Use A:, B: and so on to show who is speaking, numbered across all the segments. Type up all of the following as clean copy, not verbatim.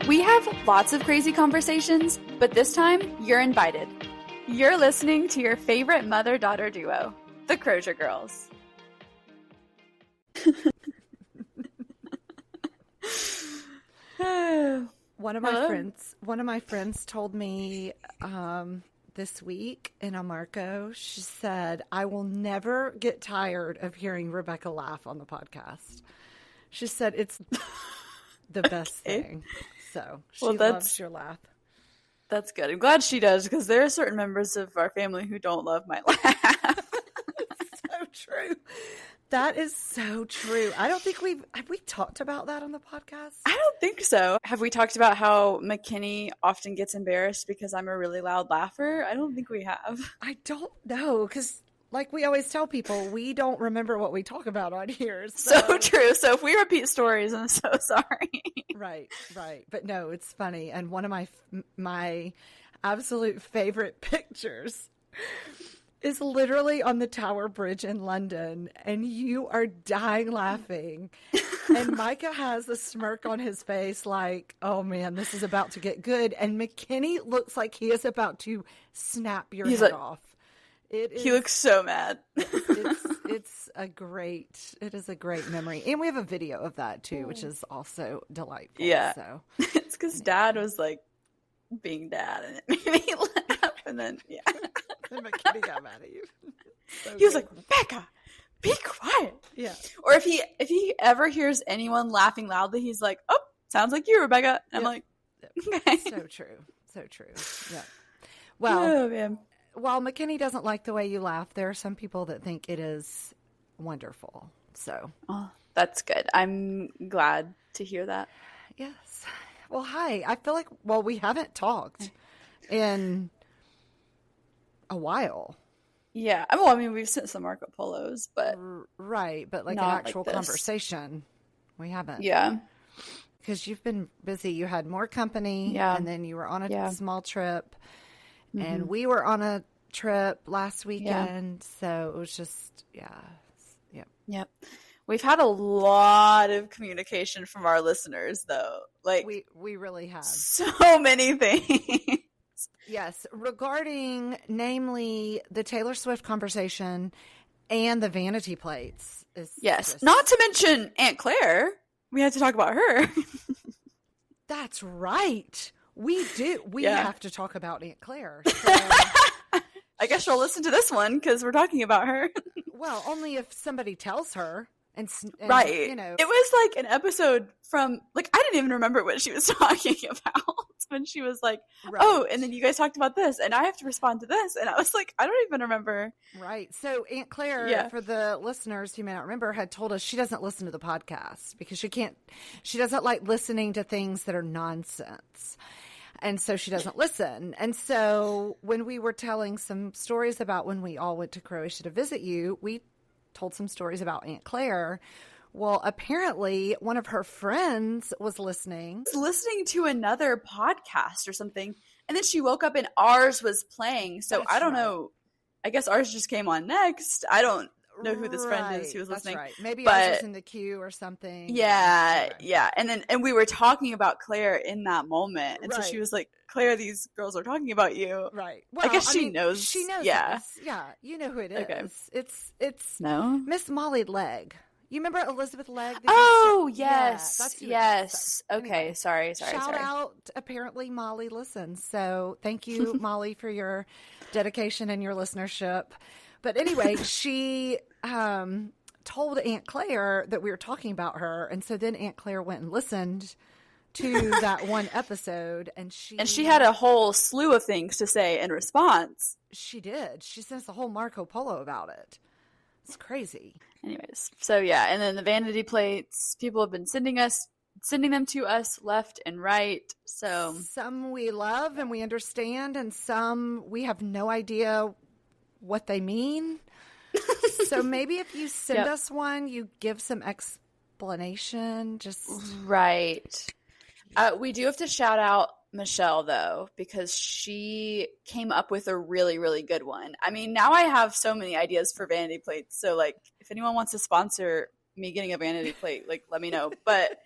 A: We have lots of crazy conversations, but this time, you're invited. You're listening to your favorite mother-daughter duo, the Crozier Girls.
B: One of my friends told me this week in Amarco, she said, I will never get tired of hearing Rebekah laugh on the podcast. She said it's the best thing. So she loves your laugh.
A: That's good. I'm glad she does, because there are certain members of our family who don't love my laugh.
B: So true. That is so true. I don't think have we talked about that on the podcast?
A: I don't think so. Have we talked about how McKinney often gets embarrassed because I'm a really loud laugher? I don't think we have.
B: I don't know, because like we always tell people, we don't remember what we talk about on here.
A: So true. So if we repeat stories, I'm so sorry.
B: Right. But no, it's funny. And one of my absolute favorite pictures is literally on the Tower Bridge in London, and you are dying laughing. And Micah has a smirk on his face like, oh man, this is about to get good. And McKinney looks like he is about to snap your head off. He looks so mad. It is a great memory. And we have a video of that too, which is also delightful.
A: Yeah.
B: So
A: it's because Dad was like being Dad, and it made me laugh. And then, yeah.
B: And McKinney got mad at you.
A: He was like, Rebekah, be quiet.
B: Yeah.
A: Or if he ever hears anyone laughing loudly, he's like, oh, sounds like you, Rebekah. I'm like, okay.
B: So true. Yeah. Well,
A: man.
B: While McKinney doesn't like the way you laugh, there are some people that think it is wonderful. So,
A: that's good. I'm glad to hear that.
B: Yes. Well, hi. I feel like, we haven't talked in a while.
A: Yeah. I mean, we've sent some Marco Polos, but
B: right. But like an actual conversation, we haven't.
A: Yeah.
B: Because you've been busy. You had more company.
A: Yeah.
B: And then you were on a small trip. Mm-hmm. And we were on a trip last weekend. Yeah. So it was just, Yep.
A: We've had a lot of communication from our listeners, though. Like
B: we really have.
A: So many things.
B: Yes. Regarding, namely, the Taylor Swift conversation and the vanity plates.
A: Yes. Not to mention Aunt Claire. We had to talk about her.
B: That's right. We do. We have to talk about Aunt Claire. So.
A: I guess she'll listen to this one because we're talking about her.
B: Well, only if somebody tells her. And
A: right.
B: It
A: was like an episode from, like, I didn't even remember what she was talking about when she was like, oh, and then you guys talked about this, and I have to respond to this. And I was like, I don't even remember.
B: Right. So Aunt Claire, for the listeners who may not remember, had told us she doesn't listen to the podcast because she doesn't like listening to things that are nonsense. And so she doesn't listen. And so when we were telling some stories about when we all went to Croatia to visit you, we told some stories about Aunt Claire. Well, apparently one of her friends was listening
A: to another podcast or something. And then she woke up and ours was playing. So I don't know. I guess ours just came on next. I don't know who this friend is who was listening.
B: That's right. Maybe I was in the queue or something.
A: Yeah. And we were talking about Claire in that moment. And so she was like, Claire, these girls are talking about you.
B: Right.
A: Well, I guess she knows.
B: She knows.
A: Yeah.
B: Us. Yeah. You know who it is. Okay. It's
A: no
B: Miss Molly Legg. You remember Elizabeth Legg?
A: Oh, yes.
B: Yeah, that's who
A: yes.
B: So,
A: okay.
B: anyway,
A: Sorry.
B: Shout out. Apparently, Molly listens. So thank you, Molly, for your dedication and your listenership. But anyway, she told Aunt Claire that we were talking about her. And so then Aunt Claire went and listened to that one episode. And she
A: had a whole slew of things to say in response.
B: She did. She sent us a whole Marco Polo about it. It's crazy.
A: Anyways, so yeah. And then the vanity plates, people have been sending them to us left and right. So
B: some we love and we understand, and some we have no idea what they mean. So maybe if you send us one, you give some explanation. Just
A: right. We do have to shout out Michelle, though, because she came up with a really, really good one. I mean, now I have so many ideas for vanity plates. So, like, if anyone wants to sponsor me getting a vanity plate, like, let me know. But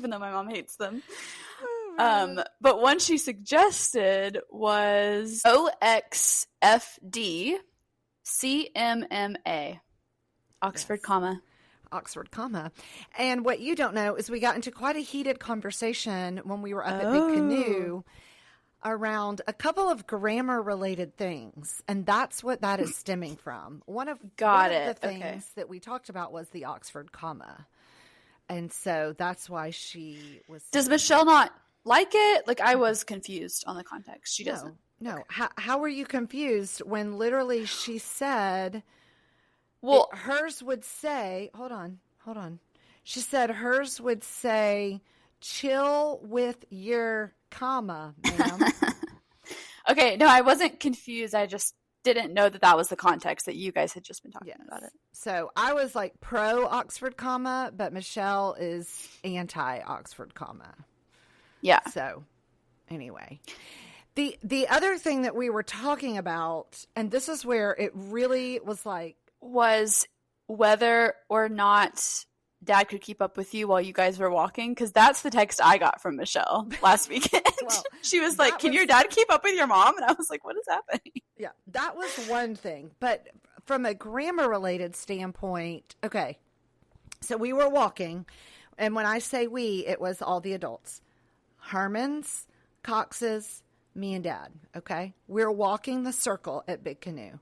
A: even though my mom hates them. But one she suggested was OXFD CMMA. Oxford,
B: Yes.
A: comma.
B: Oxford, comma. And what you don't know is we got into quite a heated conversation when we were up at Big Canoe around a couple of grammar-related things, and that's what that is stemming from. One of the things that we talked about was the Oxford, comma. And so that's why she was...
A: Does Michelle not like it? Like, I was confused on the context. She doesn't.
B: No. Okay. How were you confused when literally she said...
A: Well,
B: hers would say, hold on. She said hers would say, chill with your comma, ma'am.
A: Okay, no, I wasn't confused. I just didn't know that was the context that you guys had just been talking about it.
B: So I was like pro Oxford, comma, but Michelle is anti Oxford, comma.
A: Yeah.
B: So anyway, the other thing that we were talking about, and this is where it really was like, was
A: whether or not Dad could keep up with you while you guys were walking, because that's the text I got from Michelle last weekend. Well, she was like, can your dad keep up with your mom? And I was like, what is happening?
B: Yeah, that was one thing. But from a grammar-related standpoint, okay, so we were walking, and when I say we, it was all the adults. Harmons, Coxes, me and Dad, okay? We're walking the circle at Big Canoe.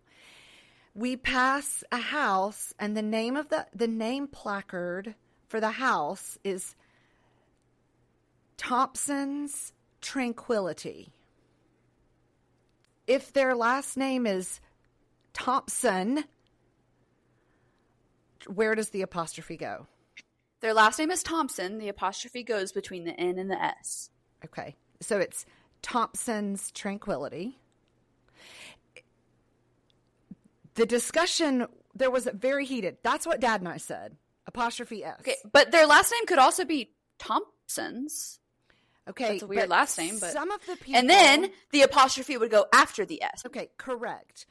B: We pass a house, and the name placard for the house is Thompson's Tranquility. If their last name is Thompson, where does the apostrophe go?
A: Their last name is Thompson. The apostrophe goes between the N and the S.
B: Okay, so it's Thompson's Tranquility. The discussion, there was very heated. That's what Dad and I said. Apostrophe S.
A: Okay, but their last name could also be Thompson's.
B: Okay.
A: That's a weird last name, but...
B: Some of the people...
A: And then the apostrophe would go after the S.
B: Okay, correct.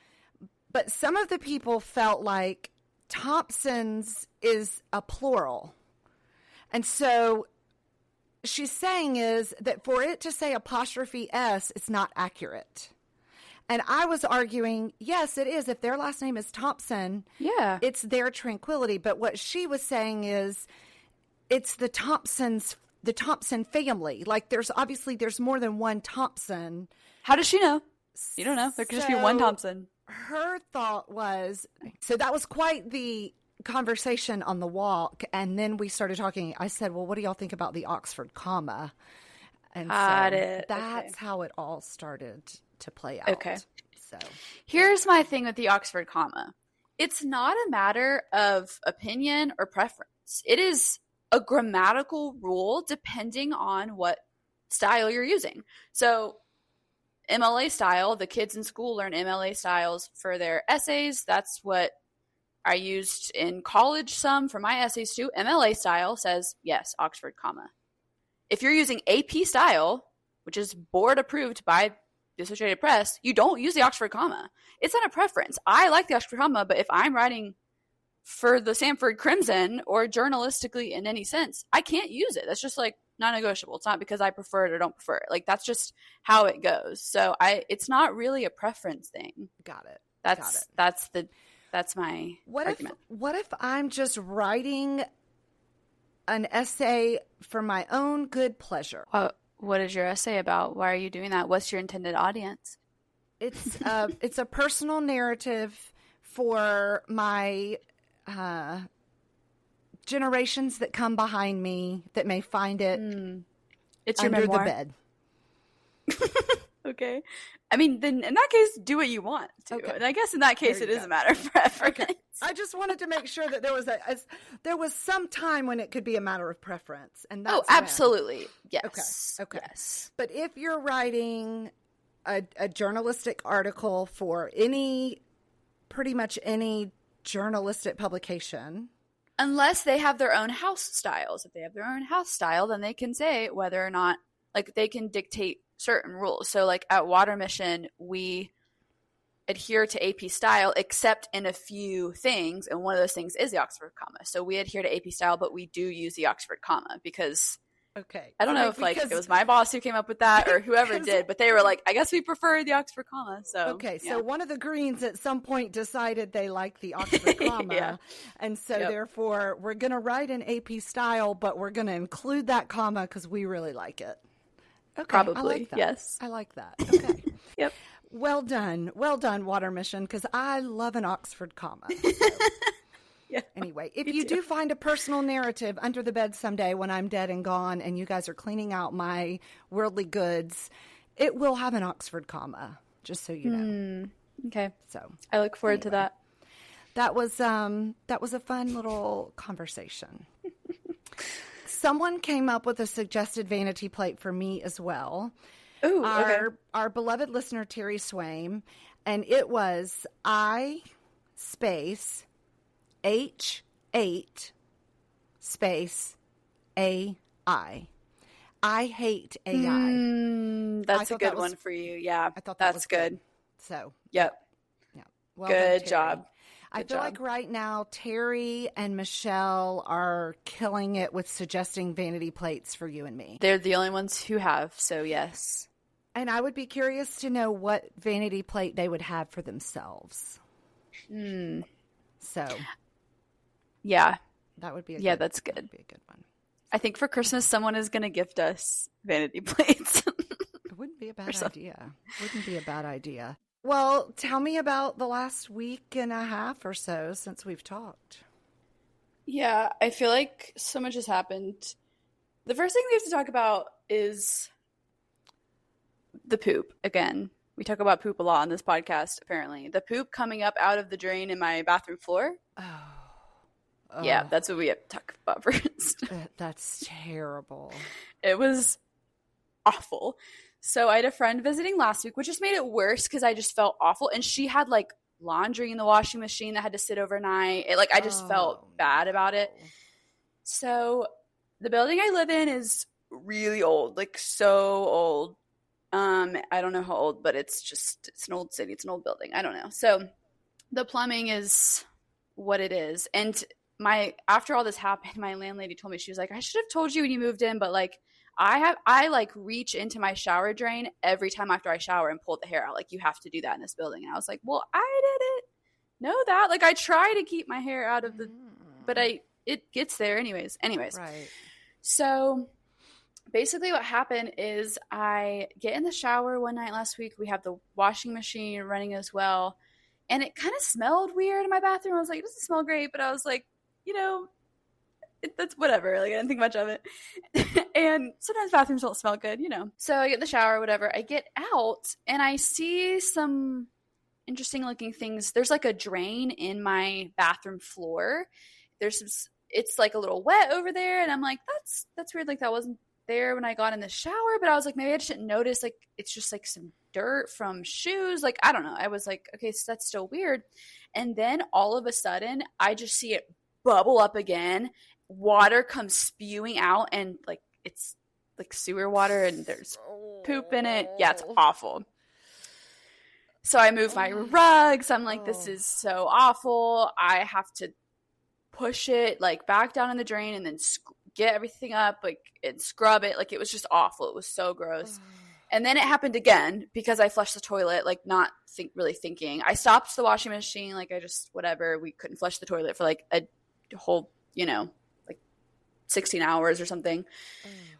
B: But some of the people felt like Thompson's is a plural. And so she's saying is that for it to say apostrophe S, it's not accurate. And I was arguing, yes, it is. If their last name is Thompson,
A: yeah,
B: it's their Tranquility. But what she was saying is it's the Thompson family. Like there's more than one Thompson.
A: How does she know? You don't know. There could just be one Thompson.
B: Her thought was, so that was quite the conversation on the walk. And then we started talking. I said, well, what do y'all think about the Oxford, comma? And that's how it all started to play out.
A: Okay.
B: So
A: here's my thing with the Oxford comma. It's not a matter of opinion or preference. It is a grammatical rule depending on what style you're using. So MLA style, the kids in school learn MLA styles for their essays. That's what I used in college some for my essays too. MLA style says, yes, Oxford comma. If you're using AP style, which is board approved by the Associated Press, you don't use the Oxford comma. It's not a preference. I like the Oxford comma, but if I'm writing for the Sanford Crimson or journalistically in any sense, I can't use it. That's just like non-negotiable. It's not because I prefer it or don't prefer it. Like that's just how it goes. So it's not really a preference thing.
B: Got it.
A: That's my argument.
B: What if I'm just writing an essay for my own good pleasure?
A: What is your essay about? Why are you doing that? What's your intended audience?
B: It's a personal narrative for my generations that come behind me that may find it
A: it's
B: under
A: your memoir.
B: the bed.
A: Okay. I mean, then in that case, do what you want to. Okay. And I guess in that case, it is a matter of preference.
B: Okay. I just wanted to make sure that there was some time when it could be a matter of preference. And that's
A: absolutely. Yes.
B: Okay.
A: Yes.
B: But if you're writing a journalistic article for pretty much any journalistic publication.
A: Unless they have their own house styles. If they have their own house style, then they can say whether or not, like they can dictate certain rules. So like at Water Mission, we adhere to AP style except in a few things, and one of those things is the Oxford comma. So we adhere to AP style, but we do use the Oxford comma because
B: Okay.
A: I don't know if like it was my boss who came up with that or whoever did, but they were like, I guess we prefer the Oxford comma. So
B: okay, so one of the Greens at some point decided they liked the Oxford comma, and so therefore we're going to write in AP style, but we're going to include that comma because we really like it. Okay,
A: probably,
B: I like that.
A: yes.
B: I like that. Okay.
A: Yep.
B: Well done, Water Mission, because I love an Oxford comma. So.
A: Yeah,
B: anyway, if you do find a personal narrative under the bed someday when I'm dead and gone and you guys are cleaning out my worldly goods, it will have an Oxford comma, just so you know.
A: Okay.
B: So
A: I look forward to that.
B: That was a fun little conversation. Someone came up with a suggested vanity plate for me as well.
A: Ooh, okay.
B: Our beloved listener, Terry Swaim, and it was I space H8 space AI. I hate AI.
A: That's a good one for you. Yeah,
B: I thought
A: that's good.
B: So,
A: yep.
B: Yeah. Well
A: good
B: done,
A: job.
B: I feel like right now Terry and Michelle are killing it with suggesting vanity plates for you and me.
A: They're the only ones who have, so yes.
B: And I would be curious to know what vanity plate they would have for themselves. So,
A: yeah,
B: that would be
A: that's good.
B: That would be a good one.
A: I think for Christmas someone is going to gift us vanity plates.
B: It wouldn't be a bad idea. Wouldn't be a bad idea. Well, tell me about the last week and a half or so since we've talked.
A: Yeah, I feel like so much has happened. The first thing we have to talk about is the poop. Again, we talk about poop a lot on this podcast, apparently. The poop coming up out of the drain in my bathroom floor. Oh. Yeah, that's what we have to talk about first.
B: That's terrible.
A: It was awful. So I had a friend visiting last week, which just made it worse because I just felt awful. And she had like laundry in the washing machine that had to sit overnight. I just felt bad about it. So the building I live in is really old, like so old. I don't know how old, but it's an old city. It's an old building. I don't know. So the plumbing is what it is. And after all this happened, my landlady told me, she was like, I should have told you when you moved in, but like I like reach into my shower drain every time after I shower and pull the hair out. Like you have to do that in this building. And I was like, well, I didn't know that. Like I try to keep my hair out of but it gets there anyways.
B: Right.
A: So basically what happened is I get in the shower one night last week. We have the washing machine running as well. And it kind of smelled weird in my bathroom. I was like, it doesn't smell great. But I was like, that's whatever. Like I didn't think much of it. And sometimes bathrooms don't smell good, So I get in the shower, whatever. I get out and I see some interesting looking things. There's like a drain in my bathroom floor. It's like a little wet over there. And I'm like, that's weird. Like that wasn't there when I got in the shower. But I was like, maybe I just didn't notice. Like it's just like some dirt from shoes. Like, I don't know. I was like, okay, so that's still weird. And then all of a sudden I just see it bubble up again. Water comes spewing out and like it's like sewer water and there's poop in it. Yeah, it's awful. So I move my rugs. I'm like, this is so awful. I have to push it like back down in the drain and then get everything up like and scrub it. Like it was just awful. It was so gross. And then it happened again because I flushed the toilet, like not really thinking. I stopped the washing machine. Like I just, whatever. We couldn't flush the toilet for like a whole, like 16 hours or something.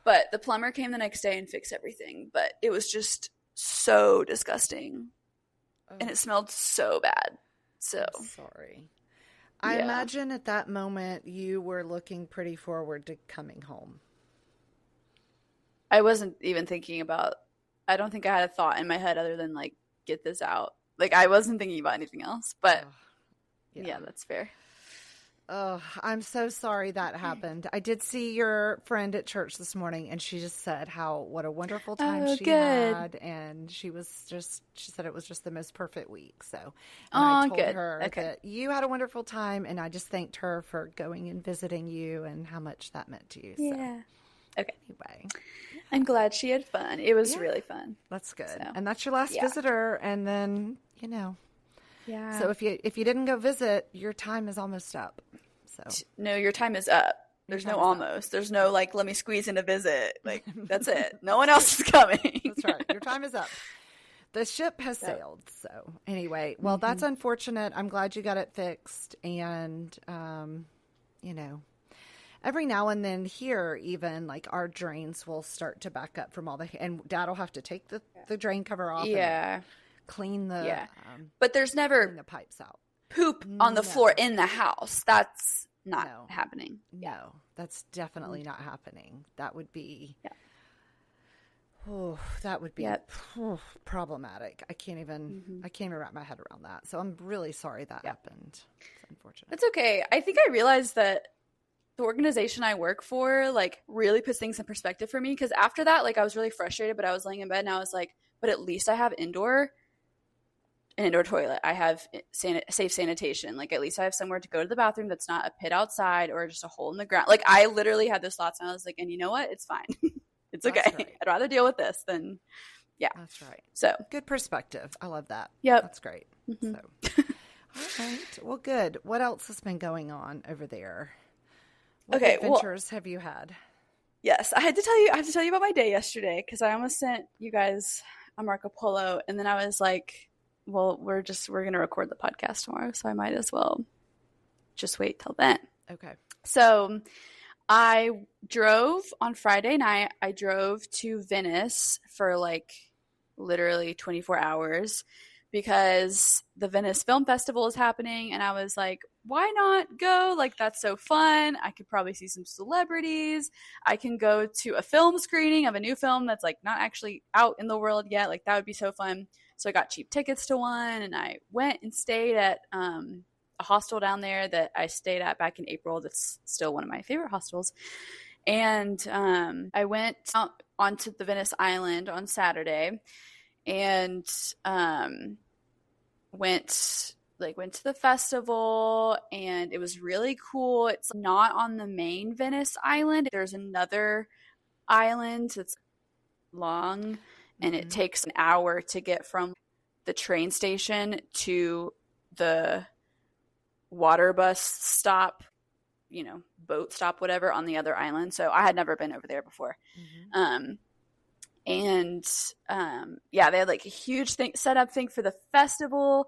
A: But the plumber came the next day and fixed everything. But it was just so disgusting. And it smelled so bad. So
B: I'm sorry. I imagine at that moment you were looking pretty forward to coming home.
A: I wasn't even thinking about, I don't think I had a thought in my head other than like, get this out. Like I wasn't thinking about anything else, but yeah, that's fair.
B: Oh, I'm so sorry that happened. I did see your friend at church this morning and she just said what a wonderful time she had. And she said it was just the most perfect week. So I told her that you had a wonderful time and I just thanked her for going and visiting you and how much that meant to you.
A: Yeah. So, okay.
B: Anyway.
A: I'm glad she had fun. It was really fun.
B: That's good. So, and that's your last visitor. And then,
A: Yeah.
B: So if you didn't go visit, your time is almost up. So
A: no, your time is up. There's no almost. There's no like, let me squeeze in a visit. Like, that's it. No one else is coming.
B: That's right. Your time is up. The ship has sailed. So anyway, well, that's unfortunate. I'm glad you got it fixed. And, you know, every now and then here, even like our drains will start to back up from all the, and Dad will have to take the drain cover off.
A: Yeah.
B: And clean the,
A: but there's never
B: the pipes out.
A: Poop on the floor in the house. That's not happening.
B: No, that's definitely not happening. That would be, problematic. I can't even wrap my head around that. So I'm really sorry that happened. It's unfortunate.
A: That's okay. I think I realized that the organization I work for, like, really puts things in perspective for me. Because after that, like, I was really frustrated, but I was laying in bed and I was like, but at least I have an indoor toilet. I have safe sanitation. Like, at least I have somewhere to go to the bathroom that's not a pit outside or just a hole in the ground. Like, I literally had those thoughts and I was like, and you know what? It's fine. It's okay. Right. I'd rather deal with this than,
B: That's right.
A: So
B: good perspective. I love that.
A: Yep.
B: That's great. So, all right. Well, good. What else has been going on over there? What adventures have you had?
A: Yes, I have to tell you about my day yesterday because I almost sent you guys a Marco Polo, and then I was like, well, we're going to record the podcast tomorrow, so I might as well just wait till then.
B: Okay.
A: So I drove on Friday night. I drove to Venice for like literally 24 hours because the Venice Film Festival is happening. And I was like, why not go? Like, that's so fun. I could probably see some celebrities. I can go to a film screening of a new film that's like not actually out in the world yet. Like, that would be so fun. So I got cheap tickets to one and I went and stayed at a hostel down there that I stayed at back in April. That's still one of my favorite hostels. And I went out onto the Venice Island on Saturday and went to the festival, and it was really cool. It's not on the main Venice Island. There's another island that's long, and it takes an hour to get from the train station to the water bus stop, boat stop, whatever, on the other island. So I had never been over there before. They had like a huge setup thing for the festival.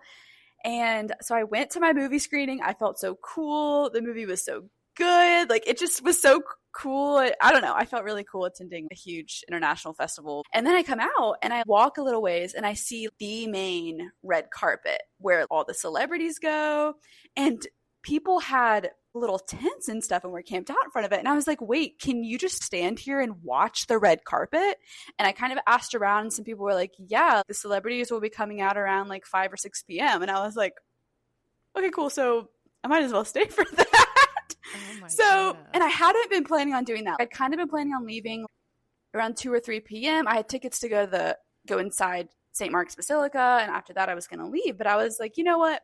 A: And so I went to my movie screening. I felt so cool. The movie was so good. Like, it just was so cool. I don't know. I felt really cool attending a huge international festival. And then I come out and I walk a little ways and I see the main red carpet where all the celebrities go. And people had little tents and stuff and were camped out in front of it. And I was like, wait, can you just stand here and watch the red carpet? And I kind of asked around and some people were like, yeah, the celebrities will be coming out around like 5 or 6 p.m. And I was like, okay, cool. So I might as well stay for that. Oh and I hadn't been planning on doing that. I'd kind of been planning on leaving around 2 or 3 p.m. I had tickets to go inside St. Mark's Basilica. And after that I was going to leave, but I was like, you know what?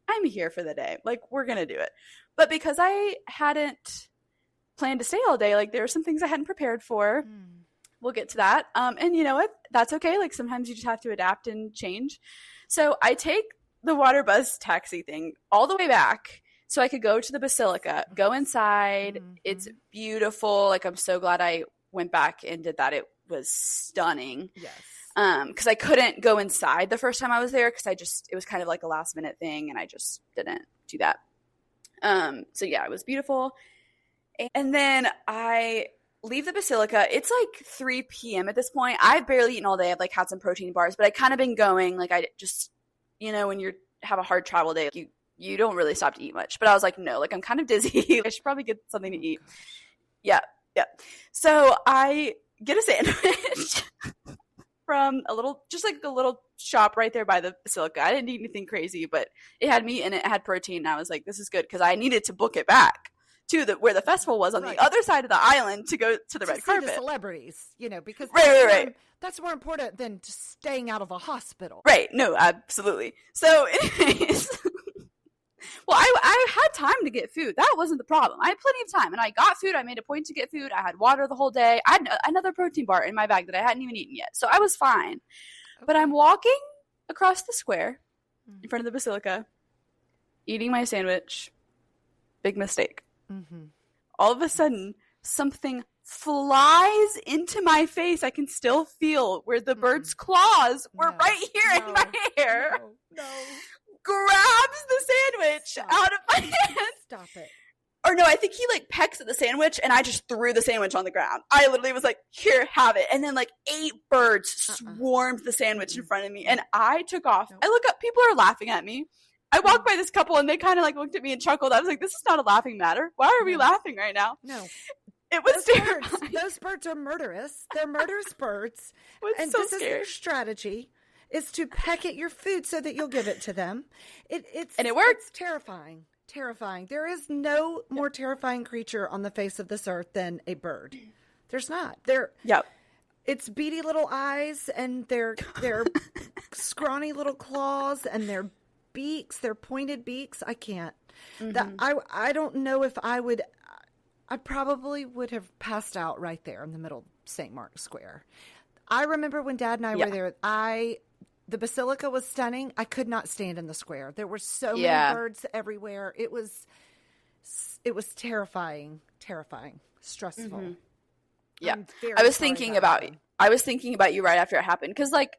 A: I'm here for the day. Like, we're going to do it. But because I hadn't planned to stay all day, like, there were some things I hadn't prepared for. We'll get to that. And you know what? That's okay. Like, sometimes you just have to adapt and change. So I take the water bus taxi thing all the way back so I could go to the Basilica, go inside. It's beautiful. Like, I'm so glad I went back and did that. It was stunning.
B: Yes.
A: Because I couldn't go inside the first time I was there because it was kind of like a last minute thing and I just didn't do that. So yeah, it was beautiful. And then I leave the Basilica. It's like 3 p.m. at this point. I've barely eaten all day. I've like had some protein bars, but I kind of been going. Like, I just, when you have a hard travel day, you don't really stop to eat much. But I was like, no, like, I'm kind of dizzy. I should probably get something to eat. Yeah. So I get a sandwich from a little shop right there by the Basilica. I didn't eat anything crazy, but it had meat and it had protein. And I was like, this is good because I needed to book it back to where the festival was on the other side of the island to go to the red carpet.
B: The celebrities, because
A: right.
B: That's more important than just staying out of a hospital.
A: Right. No, absolutely. So anyways, well, I had time to get food. That wasn't the problem. I had plenty of time and I got food. I made a point to get food. I had water the whole day. I had another protein bar in my bag that I hadn't even eaten yet. So I was fine. Okay. But I'm walking across the square in front of the Basilica, eating my sandwich. Big mistake. all of a sudden something flies into my face. I can still feel where the bird's claws were right here in my hair.
B: No.
A: Grabs the sandwich out of my hand.
B: Stop it.
A: Or no, I think he like pecks at the sandwich and I just threw the sandwich on the ground. I literally was like, here, have it. And then like 8 birds swarmed the sandwich in front of me and I took off. I look up, people are laughing at me. I walked by this couple and they kind of like looked at me and chuckled. I was like, this is not a laughing matter. Why are we laughing right now?
B: No.
A: It was terrifying.
B: Those birds are murderous. They're murderous birds.
A: And so
B: this
A: scary.
B: Is their strategy. Is to peck at your food so that you'll give it to them. And it works. It's terrifying. Terrifying. There is no more terrifying creature on the face of this earth than a bird. There's not. It's beady little eyes and their scrawny little claws and their beaks, their pointed beaks. I can't. I don't know if I would. I probably would have passed out right there in the middle of St. Mark's Square. I remember when Dad and I were there. The basilica was stunning. I could not stand in the square. There were so many birds everywhere. It was terrifying, stressful.
A: Yeah. I was thinking about you right after it happened because like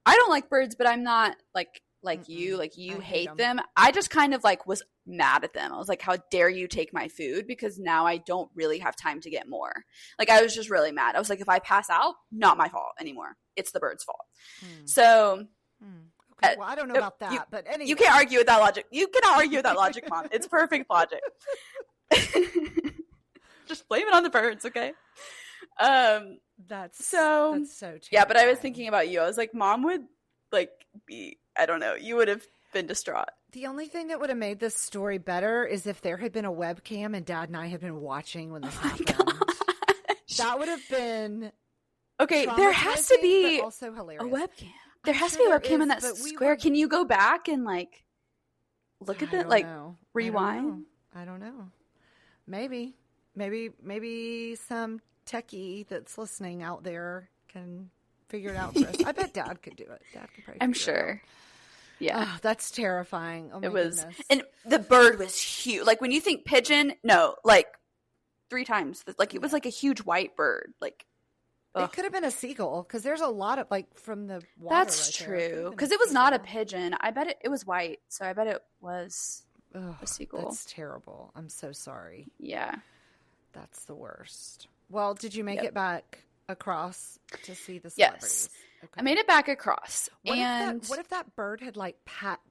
A: I don't like birds, but I'm not like you. Like you hate them. I just kind of like was mad at them. I was like, how dare you take my food? Because now I don't really have time to get more. Like I was just really mad. I was like, if I pass out, not my fault anymore. It's the bird's fault. So
B: okay, well, I don't know about that, but anyway.
A: You can't argue with that logic. You cannot argue with that logic, Mom. It's perfect logic. Just blame it on the birds, okay?
B: That's so terrifying.
A: Yeah, but I was thinking about you. I was like, Mom would like be, I don't know, you would have been distraught.
B: The only thing that would have made this story better is if there had been a webcam and Dad and I had been watching when this happened. That would have been
A: there has to be
B: also hilarious.
A: A webcam. There has to be a webcam in that square. Can you go back and like look at it, like rewind?
B: I don't know. Maybe some techie that's listening out there can figure it out for us. I bet Dad could do it. Dad could probably.
A: I'm sure. Yeah.
B: Oh, that's terrifying. Oh my goodness.
A: And the bird was huge. Like when you think pigeon, no, like 3 times. Like it was like a huge white bird. Like
B: it could have been a seagull because there's a lot of like from the water.
A: That's true because it was not a pigeon. I bet it was white, so I bet it was a seagull.
B: That's terrible. I'm so sorry.
A: Yeah,
B: that's the worst. Well, did you make it back across to see the celebrities?
A: Yes, okay. I made it back across.
B: What if that bird had like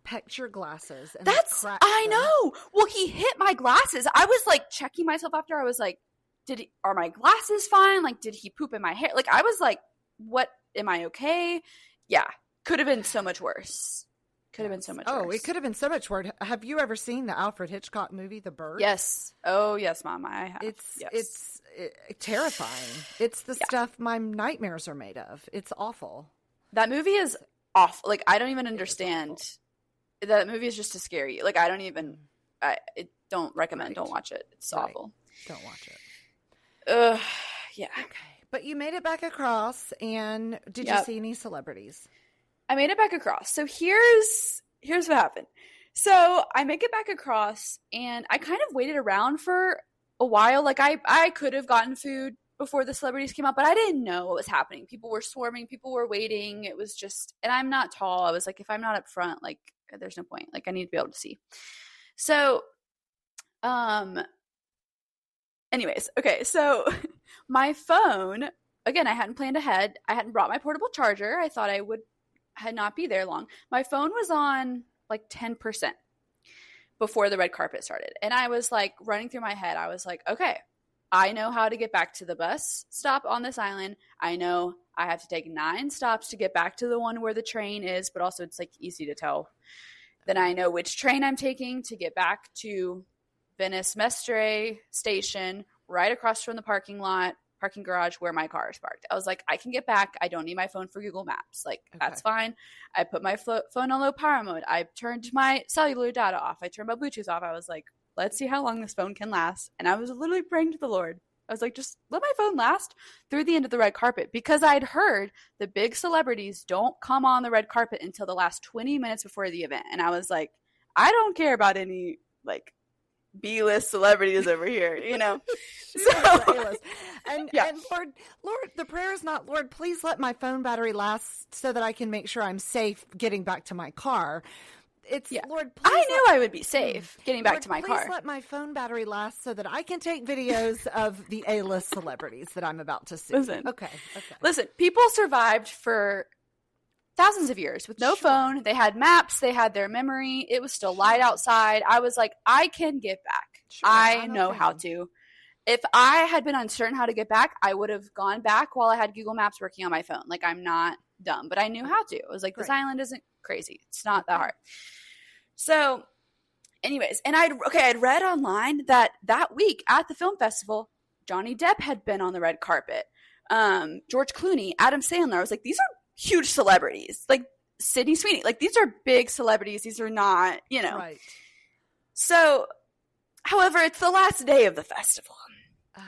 B: pecked your glasses? And
A: I know. Well, he hit my glasses. I was like checking myself after. I was like, are my glasses fine? Like, did he poop in my hair? Like, I was like, what? Am I okay? Yeah. Could have been so much worse. Could have been so much worse.
B: Oh, it could have been so much worse. Have you ever seen the Alfred Hitchcock movie, The Bird?
A: Yes. Oh, yes, Mom. I have.
B: It's terrifying. It's the stuff my nightmares are made of. It's awful.
A: That movie is awful. Like, I don't even understand. That movie is just to scare you. Like, I don't even. Don't recommend. Right. Don't watch it. It's awful.
B: Don't watch it.
A: Yeah.
B: Okay. But you made it back across, and did you see any celebrities?
A: I made it back across. So here's what happened. So I make it back across, and I kind of waited around for a while. Like I could have gotten food before the celebrities came out, but I didn't know what was happening. People were swarming. People were waiting. It was just, and I'm not tall. I was like, if I'm not up front, like there's no point. Like I need to be able to see. So, anyways, okay, so my phone, again, I hadn't planned ahead. I hadn't brought my portable charger. I thought I had not be there long. My phone was on like 10% before the red carpet started. And I was like running through my head. I was like, okay, I know how to get back to the bus stop on this island. I know I have to take 9 stops to get back to the one where the train is, but also it's like easy to tell. Then I know which train I'm taking to get back to Venice Mestre station, right across from the parking garage where my car is parked. I was like, I can get back. I don't need my phone for Google Maps. Like, that's fine. I put my phone on low power mode. I turned my cellular data off. I turned my Bluetooth off. I was like, let's see how long this phone can last. And I was literally praying to the Lord. I was like, just let my phone last through the end of the red carpet, because I'd heard the big celebrities don't come on the red carpet until the last 20 minutes before the event. And I was like, I don't care about any, like, B-list celebrities over here, you know?
B: And Lord, the prayer is not, Lord, please let my phone battery last so that I can make sure I'm safe getting back to my car. It's, Lord, please.
A: I knew I would be safe getting back to my car.
B: Please let my phone battery last so that I can take videos of the A-list celebrities that I'm about to see.
A: Listen.
B: Okay.
A: Listen, people survived for thousands of years with no phone. They had maps. They had their memory. It was still light outside. I was like, I can get back. I know how to. If I had been uncertain how to get back, I would have gone back while I had Google Maps working on my phone. Like, I'm not dumb, but I knew how to. It was like, this island isn't crazy. It's not that hard. So anyways, and I'd read online that week at the film festival, Johnny Depp had been on the red carpet. George Clooney, Adam Sandler. I was like, these are huge celebrities. Like Sydney Sweeney. Like, these are big celebrities. These are not, you know. Right. So, however, it's the last day of the festival.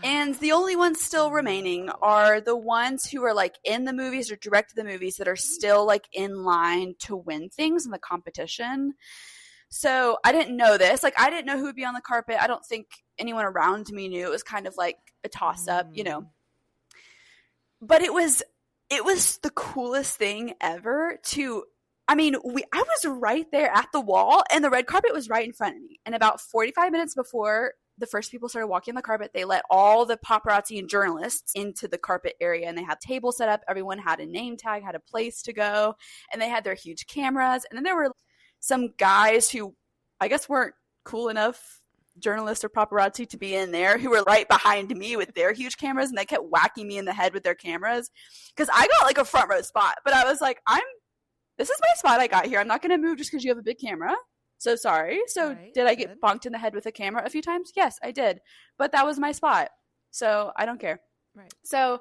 A: And the only ones still remaining are the ones who are like in the movies or directed the movies that are still like in line to win things in the competition. So I didn't know this. Like, I didn't know who would be on the carpet. I don't think anyone around me knew. It was kind of like a toss up, you know. But it was the coolest thing ever I was right there at the wall and the red carpet was right in front of me. And about 45 minutes before the first people started walking on the carpet, they let all the paparazzi and journalists into the carpet area, and they had tables set up. Everyone had a name tag, had a place to go, and they had their huge cameras. And then there were some guys who I guess weren't cool enough, journalists or paparazzi, to be in there, who were right behind me with their huge cameras, and they kept whacking me in the head with their cameras because I got like a front row spot. But I was like, this is my spot I got here. I'm not going to move just because you have a big camera. So sorry. So did I get bonked in the head with a camera a few times? Yes, I did. But that was my spot. So I don't care. Right. So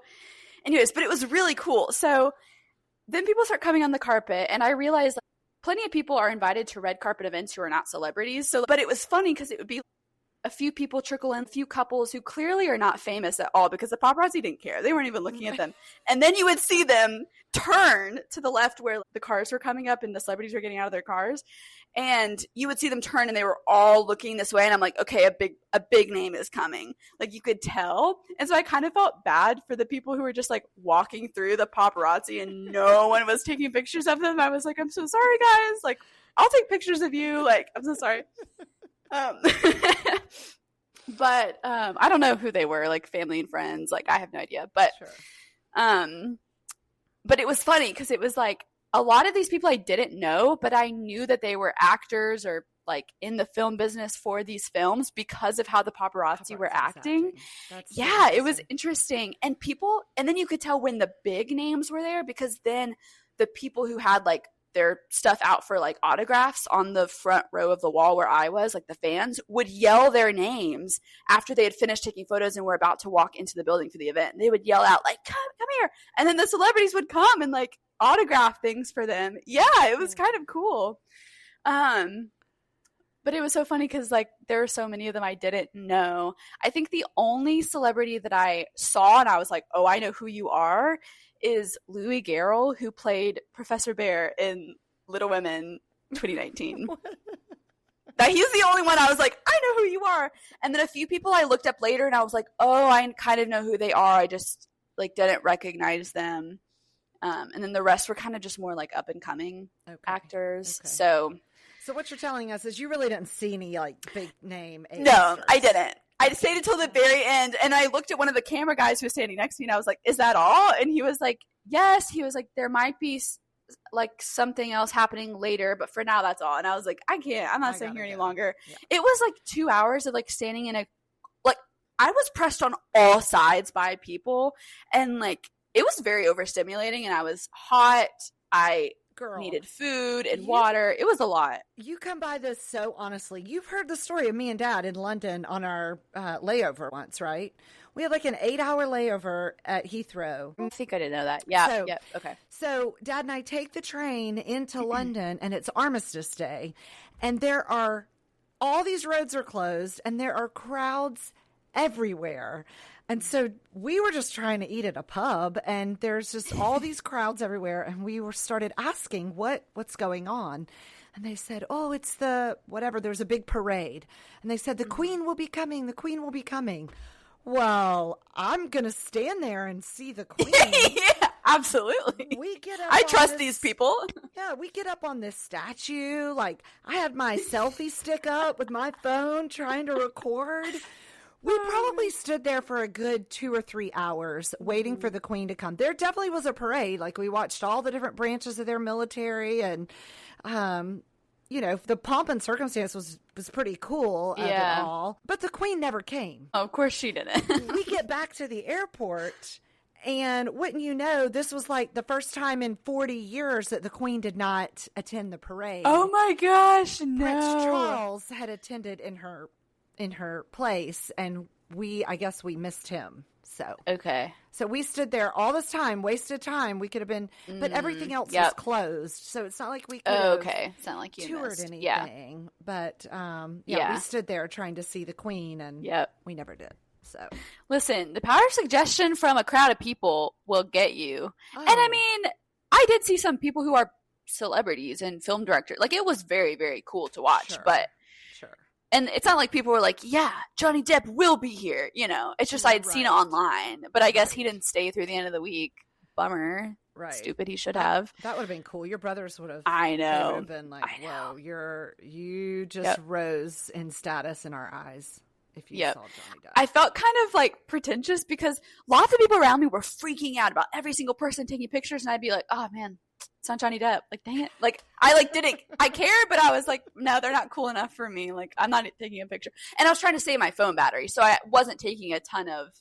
A: anyways, but it was really cool. So then people start coming on the carpet, and I realized plenty of people are invited to red carpet events who are not celebrities. So, but it was funny because it would be a few people trickle in, a few couples who clearly are not famous at all because the paparazzi didn't care. They weren't even looking at them. And then you would see them turn to the left where the cars were coming up and the celebrities were getting out of their cars. And you would see them turn and they were all looking this way. And I'm like, okay, a big name is coming. Like, you could tell. And so I kind of felt bad for the people who were just like walking through the paparazzi and no one was taking pictures of them. I was like, I'm so sorry, guys. Like, I'll take pictures of you. Like, I'm so sorry. But I don't know who they were, like family and friends. Like, I have no idea. But but it was funny because it was like a lot of these people I didn't know, but I knew that they were actors or like in the film business for these films because of how the paparazzi were acting. Yeah, it was interesting. And then you could tell when the big names were there, because then the people who had like their stuff out for like autographs on the front row of the wall where I was, like the fans, would yell their names after they had finished taking photos and were about to walk into the building for the event. They would yell out like, come here. And then the celebrities would come and like autograph things for them. Yeah, it was kind of cool. But it was so funny because like there were so many of them I didn't know. I think the only celebrity that I saw and I was like, oh, I know who you are, is Louis Garrel, who played Professor Bear in Little Women 2019. Now, he's the only one I was like, I know who you are. And then a few people I looked up later and I was like, oh, I kind of know who they are. I just like didn't recognize them. And then the rest were kind of just more like up and coming actors. Okay. So
B: what you're telling us is you really didn't see any like big name A-listers.
A: No, I didn't. I stayed until the very end, and I looked at one of the camera guys who was standing next to me, and I was like, is that all? And he was like, yes. He was like, there might be like something else happening later, but for now, that's all. And I was like, I'm not staying here any longer. Yeah. It was like 2 hours of like standing in I was pressed on all sides by people, and like, it was very overstimulating, and I was hot. Girl, needed food and water. It was a lot.
B: You come by this so honestly. You've heard the story of me and Dad in London on our layover once, right? We had like an 8-hour layover at Heathrow.
A: I think I didn't know that. Yeah. Okay.
B: So Dad and I take the train into London, and it's Armistice Day, and there are all these roads are closed, and there are crowds everywhere. And so we were just trying to eat at a pub, and there's just all these crowds everywhere, and we started asking what's going on. And they said, oh, it's the whatever. There's a big parade. And they said, the queen will be coming. The queen will be coming. Well, I'm going to stand there and see the queen.
A: Yeah, absolutely.
B: We get up
A: I trust these people.
B: Yeah, we get up on this statue. Like, I had my selfie stick up with my phone trying to record. We probably stood there for a good 2 or 3 hours waiting for the queen to come. There definitely was a parade. Like, we watched all the different branches of their military, and you know, the pomp and circumstance was pretty cool of it all. But the queen never came.
A: Oh, of course she didn't.
B: We get back to the airport, and wouldn't you know, this was like the first time in 40 years that the queen did not attend the parade.
A: Oh my gosh, no.
B: Prince Charles had attended in her place, and I guess we missed him. So we stood there all this time, wasted time. We could have been, but everything else was closed. So it's not like we could have
A: It's not like you
B: toured
A: missed.
B: anything.
A: Yeah.
B: But we stood there trying to see the queen, and we never did. So
A: listen, the power of suggestion from a crowd of people will get you. Oh. And I mean, I did see some people who are celebrities and film directors. Like, it was very, very cool to watch. But and it's not like people were like, yeah, Johnny Depp will be here. You know, it's just I had seen it online. But I guess he didn't stay through the end of the week. Bummer. Right. Stupid. He should have.
B: That would have been cool. Your brothers would have.
A: I know.
B: Would have been like, whoa, you just rose in status in our eyes. If you saw Johnny Depp.
A: I felt kind of like pretentious because lots of people around me were freaking out about every single person taking pictures. And I'd be like, oh man, it's not Johnny Depp. Like, dang it. Like, I cared, but I was like, no, they're not cool enough for me. Like, I'm not taking a picture. And I was trying to save my phone battery. So I wasn't taking a ton of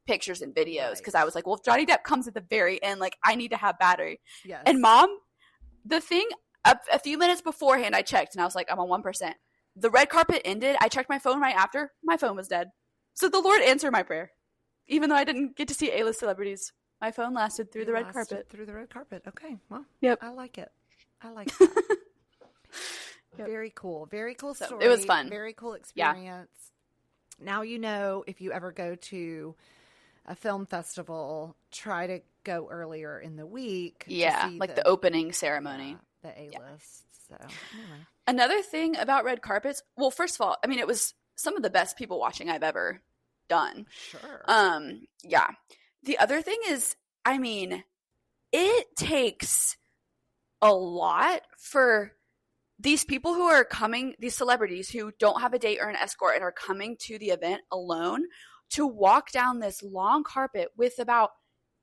A: pictures and videos because I was like, well, if Johnny Depp comes at the very end, like, I need to have battery. Yes. And Mom, the thing, a few minutes beforehand, I checked and I was like, I'm on 1%. The red carpet ended. I checked my phone right after. My phone was dead. So the Lord answered my prayer. Even though I didn't get to see A-list celebrities, my phone lasted through the red carpet.
B: Through the red carpet. Okay. Well, I like it. I like that. Very cool. Very cool story.
A: So, it was fun.
B: Very cool experience. Yeah. Now you know, if you ever go to a film festival, try to go earlier in the week.
A: Yeah, like the opening ceremony.
B: The A-list. So, anyway.
A: Another thing about red carpets, well, first of all, I mean, it was some of the best people watching I've ever done.
B: Sure.
A: Yeah. The other thing is, I mean, it takes a lot for these people who are coming, these celebrities who don't have a date or an escort and are coming to the event alone, to walk down this long carpet with about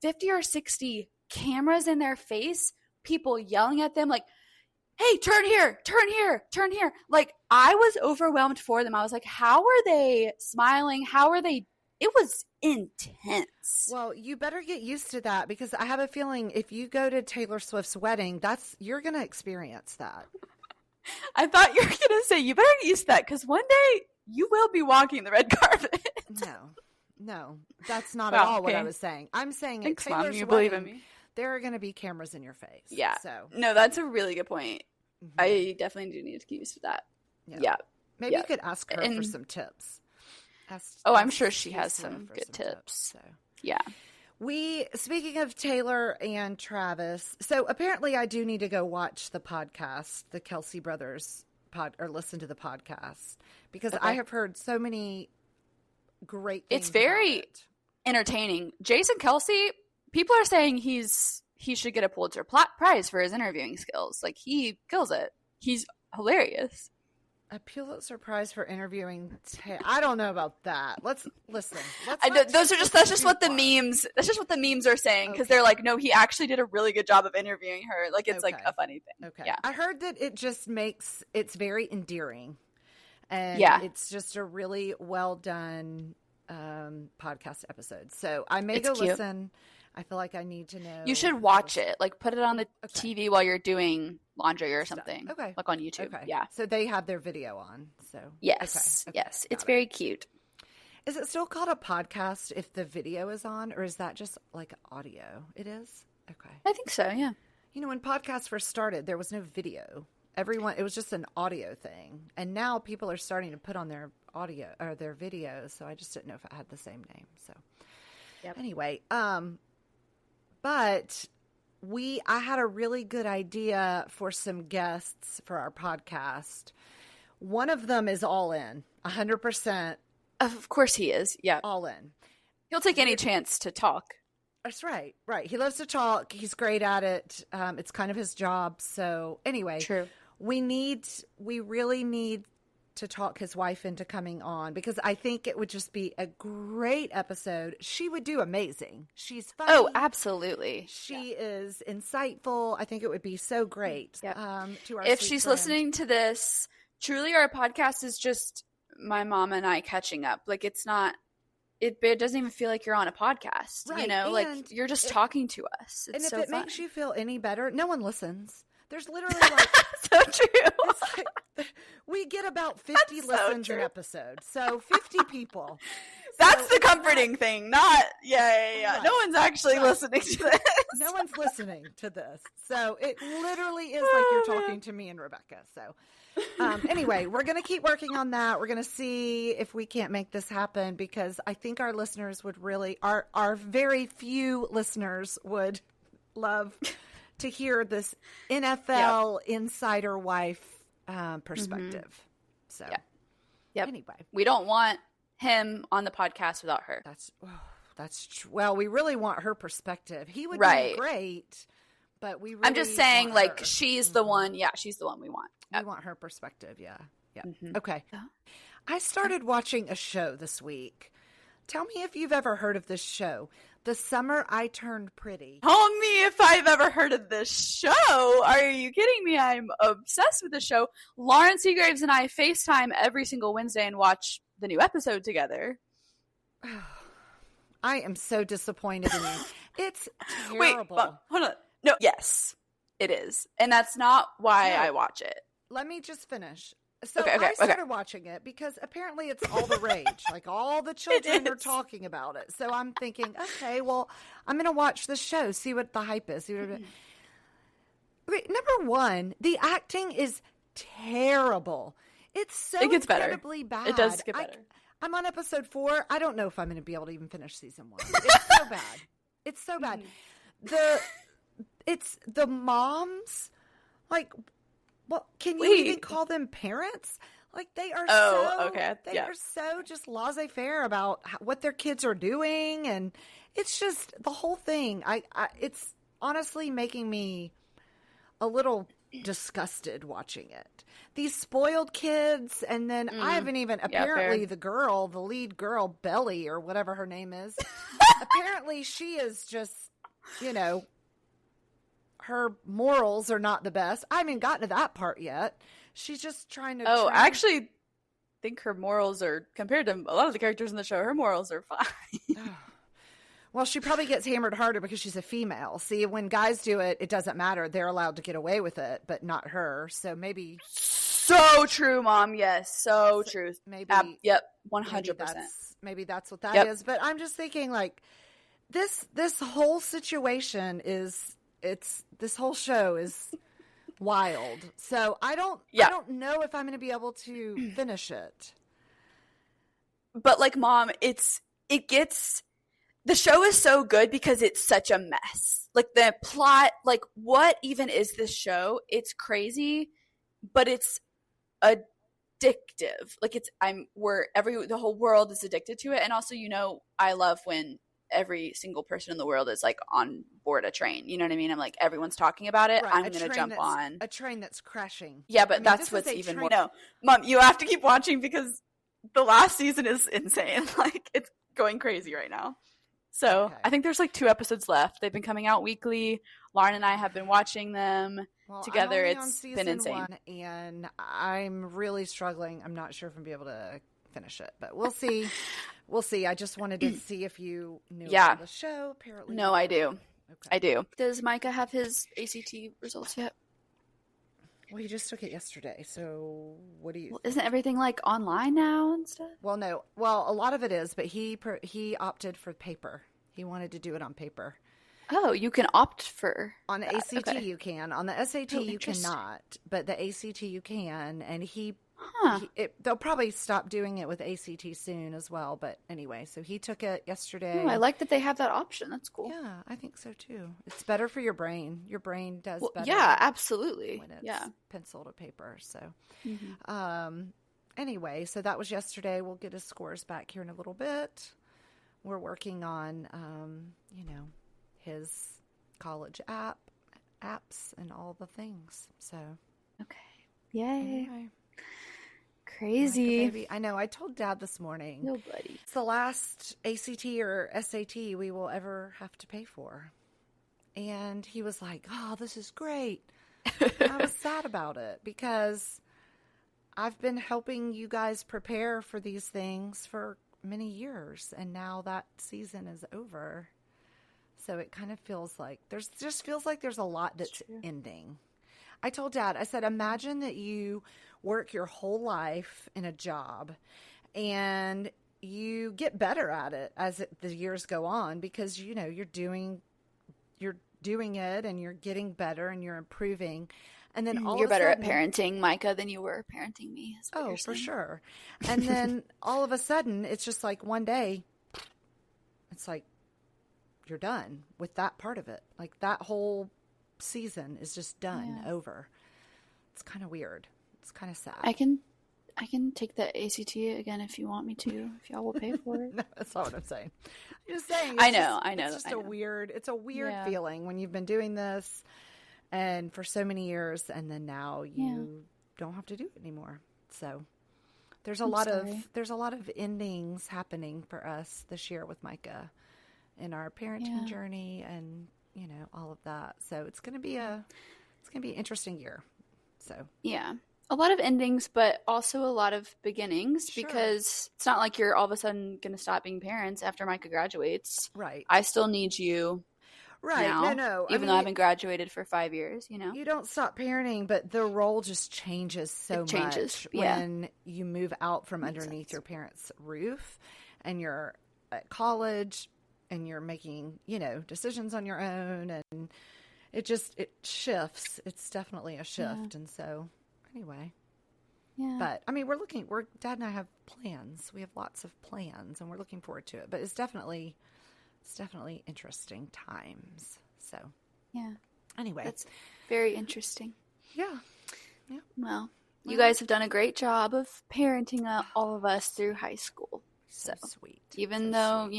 A: 50 or 60 cameras in their face, people yelling at them like, hey, turn here, turn here, turn here. Like, I was overwhelmed for them. I was like, how are they smiling? How are they? It was intense.
B: Well, you better get used to that, because I have a feeling if you go to Taylor Swift's wedding, you're going to experience that.
A: I thought you were going to say, you better get used to that, because one day you will be walking the red carpet.
B: No, that's not at all what I was saying. I'm saying
A: Thanks,
B: at Taylor's
A: Mom, you
B: wedding,
A: believe in me?
B: There are going to be cameras in your face.
A: Yeah.
B: So
A: no, that's a really good point. Mm-hmm. I definitely do need to get used to that. Yeah.
B: Maybe you could ask her for some tips.
A: I'm sure she has some good tips.
B: So.
A: Yeah.
B: Speaking of Taylor and Travis, so apparently I do need to go watch the podcast, the Kelsey Brothers or listen to the podcast, because I have heard so many great things.
A: It's very entertaining. Jason Kelsey, people are saying he should get a Pulitzer Prize for his interviewing skills. Like, he kills it. He's hilarious.
B: A Pulitzer Prize for interviewing. I don't know about that. Let's listen.
A: That's just what the memes. That's just what the memes are saying, because they're like, no, he actually did a really good job of interviewing her. Like, it's like a funny thing.
B: Okay.
A: Yeah.
B: I heard that it's very endearing, and it's just a really well done podcast episode. So I may go listen. I feel like I need to know.
A: You should watch it. Like, put it on the TV while you're doing laundry or something.
B: Okay.
A: Like on YouTube.
B: Okay.
A: Yeah.
B: So they have their video on. So
A: yes. Okay. Yes. It's very cute.
B: Is it still called a podcast if the video is on, or is that just like audio? It is? Okay.
A: I think so, yeah.
B: You know, when podcasts first started, there was no video. It was just an audio thing. And now people are starting to put on their audio or their videos. So I just didn't know if it had the same name. So anyway, but I had a really good idea for some guests for our podcast. One of them is all in, 100%.
A: Of course he is. Yeah.
B: All in.
A: He'll take any chance to talk.
B: That's right. Right. He loves to talk. He's great at it. It's kind of his job. So anyway,
A: True.
B: we really need to talk his wife into coming on, because I think it would just be a great episode. She would do amazing. She's funny.
A: Oh, absolutely.
B: She is insightful. I think it would be so great.
A: Yep.
B: To our
A: if
B: sweet
A: she's
B: friend.
A: listening to this, truly our podcast is just my mom and I catching up. Like, it's not, it doesn't even feel like you're on a podcast,
B: Right.
A: you know,
B: And
A: like you're just talking to us. It's
B: and if
A: so
B: it
A: fun.
B: makes you feel any better, no one listens. There's literally like
A: So true.
B: it's like, we get about 50
A: That's so
B: listens an
A: true.
B: episode. So 50 people.
A: That's
B: So
A: the comforting thing. Not, yeah.
B: Right.
A: No one's actually
B: Right.
A: listening to this.
B: No one's listening to this. So it literally is like you're talking to me and Rebekah. So anyway, we're going to keep working on that. We're going to see if we can't make this happen, because I think our listeners would really, our very few listeners would love to hear this NFL insider wife perspective. So
A: Yep.
B: anyway,
A: We don't want him on the podcast without her.
B: that's true. Well, we really want her perspective. He would
A: Right.
B: be great, but we really
A: I'm just saying,
B: want
A: like,
B: her.
A: she's the one. Yeah, she's the one we want.
B: We want her perspective. Yeah.
A: Mhm.
B: Okay.
A: Yeah.
B: I started watching a show this week. Tell me if you've ever heard of this show. The Summer I Turned Pretty.
A: Tell me if I've ever heard of this show. Are you kidding me? I'm obsessed with the show. Lauren Seagraves and I FaceTime every single Wednesday and watch the new episode together.
B: I am so disappointed in you. It's terrible.
A: Wait, hold on. No, yes, it is. And that's not why
B: No.
A: I watch it.
B: Let me just finish. So
A: Okay,
B: I started watching it because apparently it's all the rage. Like, all the children are
A: is.
B: talking about it. So I'm thinking, okay, well, I'm going to watch the show, see what the hype is. Okay, number one, the acting is terrible. It's so
A: It gets better.
B: incredibly bad.
A: It does get better.
B: I'm on episode 4. I don't know if I'm going to be able to even finish season 1. It's so bad. It's so bad. It's the moms, like, well, can you even call them parents? Like, they are they are so just laissez-faire about what their kids are doing, and it's just the whole thing. It's honestly making me a little disgusted watching it. These spoiled kids, and then I haven't even apparently
A: fair.
B: the lead girl, Belly or whatever her name is. Apparently, she is just, her morals are not the best. I haven't gotten to that part yet. She's just trying to.
A: I actually think her morals are, compared to a lot of the characters in the show, her morals are fine.
B: Well, she probably gets hammered harder because she's a female. See, when guys do it, it doesn't matter. They're allowed to get away with it, but not her. So maybe.
A: So true, Mom. Yes, so true.
B: Maybe.
A: Yep, 100%.
B: Maybe that's what that is. But I'm just thinking, like, this whole situation is. This whole show is wild. So I don't know if I'm going to be able to finish it.
A: But, like, Mom, the show is so good because it's such a mess. Like, the plot, like, what even is this show? It's crazy, but it's addictive. Like, the whole world is addicted to it. And also, I love when every single person in the world is, like, on board a train. You know what I mean? I'm like, everyone's talking about it.
B: Right.
A: I'm going to jump on.
B: A train that's crashing.
A: Yeah, but that's what's even more. No, Mom, you have to keep watching because the last season is insane. Like, it's going crazy right now. So I think there's like 2 episodes left. They've been coming out weekly. Lauren and I have been watching them together. It's been insane.
B: 1, and I'm really struggling. I'm not sure if I'm going to be able to finish it, but we'll see. We'll see. I just wanted to see if you knew about the show. Apparently,
A: no, I do.
B: Okay.
A: I do. Does Micah have his ACT results yet?
B: Well, he just took it yesterday. So what do you?
A: Well, isn't everything like online now and stuff?
B: Well, no. Well, a lot of it is, but he opted for paper. He wanted to do it on paper.
A: Oh, you can opt for
B: on the ACT.
A: Okay.
B: You can. On the SAT, you cannot. But the ACT, you can. And he
A: Huh.
B: They'll probably stop doing it with ACT soon as well. But anyway, so he took it yesterday.
A: Oh, I like that they have that option. That's cool.
B: Yeah, I think so too. It's better for your brain. Your brain does better.
A: Yeah, absolutely.
B: When it's pencil to paper. So, anyway, so that was yesterday. We'll get his scores back here in a little bit. We're working on, his college apps and all the things. So,
A: okay. Yay.
B: Anyway.
A: Crazy.
B: Like, I know. I told Dad this morning.
A: No, buddy.
B: It's the last ACT or SAT we will ever have to pay for. And he was like, oh, this is great. I was sad about it because I've been helping you guys prepare for these things for many years. And now that season is over. So it kind of feels like there's a lot that's ending. I told Dad, I said, imagine that you work your whole life in a job and you get better at it as the years go on because, you're doing it and you're getting better and you're improving. And then
A: you're better at parenting Micah than you were parenting me.
B: Oh, for sure. And then all of a sudden it's just like one day it's like you're done with that part of it. Like that whole season is just done over. It's kind of weird. It's kind of sad.
A: I can take the ACT again if you want me to. If y'all will pay for it.
B: No, that's not what I'm saying. I'm just saying.
A: I know.
B: It's just a weird feeling when you've been doing this and for so many years, and then now you don't have to do it anymore. So there's a lot of endings happening for us this year with Micah in our parenting journey and all of that. So it's going to be an interesting year. So
A: yeah, a lot of endings, but also a lot of beginnings because it's not like you're all of a sudden going to stop being parents after Micah graduates.
B: Right.
A: I still need you.
B: Right.
A: Now,
B: No.
A: Even though I haven't graduated for 5 years,
B: You don't stop parenting, but the role just changes much when you move out from underneath your parents' roof and you're at college and you're making, decisions on your own, and it shifts. It's definitely a shift. And so anyway, but I mean, Dad and I have plans. We have lots of plans and we're looking forward to it, but it's definitely interesting times. So anyway,
A: that's very interesting.
B: Yeah.
A: Well, you guys have done a great job of parenting all of us through high school. So
B: sweet.
A: Even though,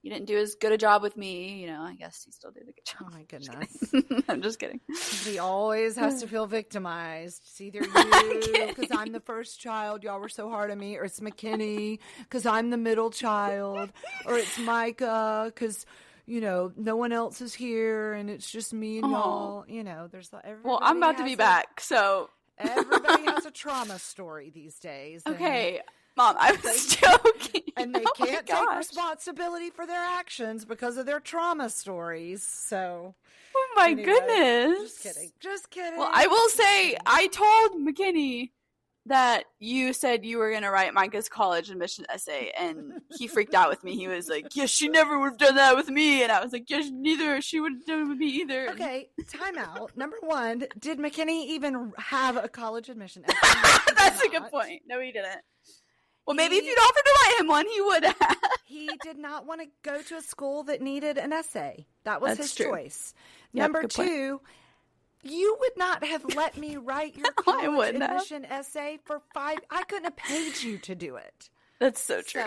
A: you didn't do as good a job with me, I guess you still did a good job.
B: Oh my goodness.
A: I'm just kidding.
B: He always has to feel victimized. It's either you because I'm the first child, y'all were so hard on me, or it's McKinney because I'm the middle child, or it's Micah because no one else is here and it's just me and y'all. There's
A: well, I'm about to be back, so
B: everybody has a trauma story these days.
A: Okay. Mom, I was joking.
B: And they can't take responsibility for their actions because of their trauma stories. So,
A: oh my goodness.
B: Just kidding.
A: Well, I will say, I told McKinney that you said you were going to write Micah's college admission essay, and he freaked out with me. He was like, yes, she never would have done that with me. And I was like, yes, neither. She wouldn't have done it with me either.
B: Okay, time out. Number one, did McKinney even have a college admission essay?
A: That's a good point. No, he didn't. Well, maybe if you'd offered to write him one, he would have.
B: He did not want to go to a school that needed an essay. That was his choice.
A: Yep,
B: Number two, you would not have let me write your college admission essay for 5. I couldn't have paid you to do it.
A: That's so true.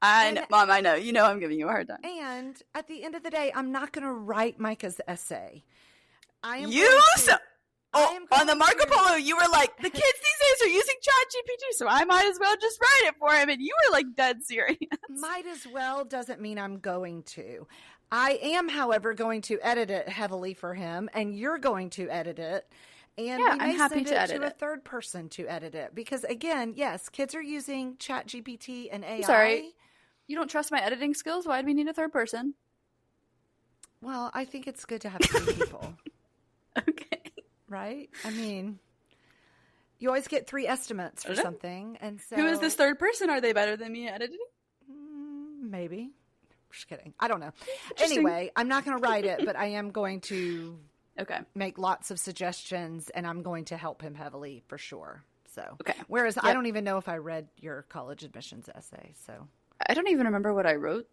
A: I know, Mom, I know. I'm giving you a hard time.
B: And at the end of the day, I'm not going to write Micah's essay.
A: On the Marco Polo, you were like, the kids these days are using ChatGPT, so I might as well just write it for him. And you were like dead serious.
B: Might as well doesn't mean I'm going to. I am, however, going to edit it heavily for him, and you're going to edit it. And we may send it to a third person to edit it. Because again, yes, kids are using ChatGPT and AI.
A: I'm sorry. You don't trust my editing skills? Why do we need a third person?
B: Well, I think it's good to have 3 people.
A: Okay.
B: Right? I mean, you always get 3 estimates for something. And so,
A: who is this third person? Are they better than me at editing?
B: Maybe. Just kidding. I don't know. Anyway, I'm not going to write it, but I am going to make lots of suggestions, and I'm going to help him heavily for sure. So,
A: okay.
B: Whereas I don't even know if I read your college admissions essay. So
A: I don't even remember what I wrote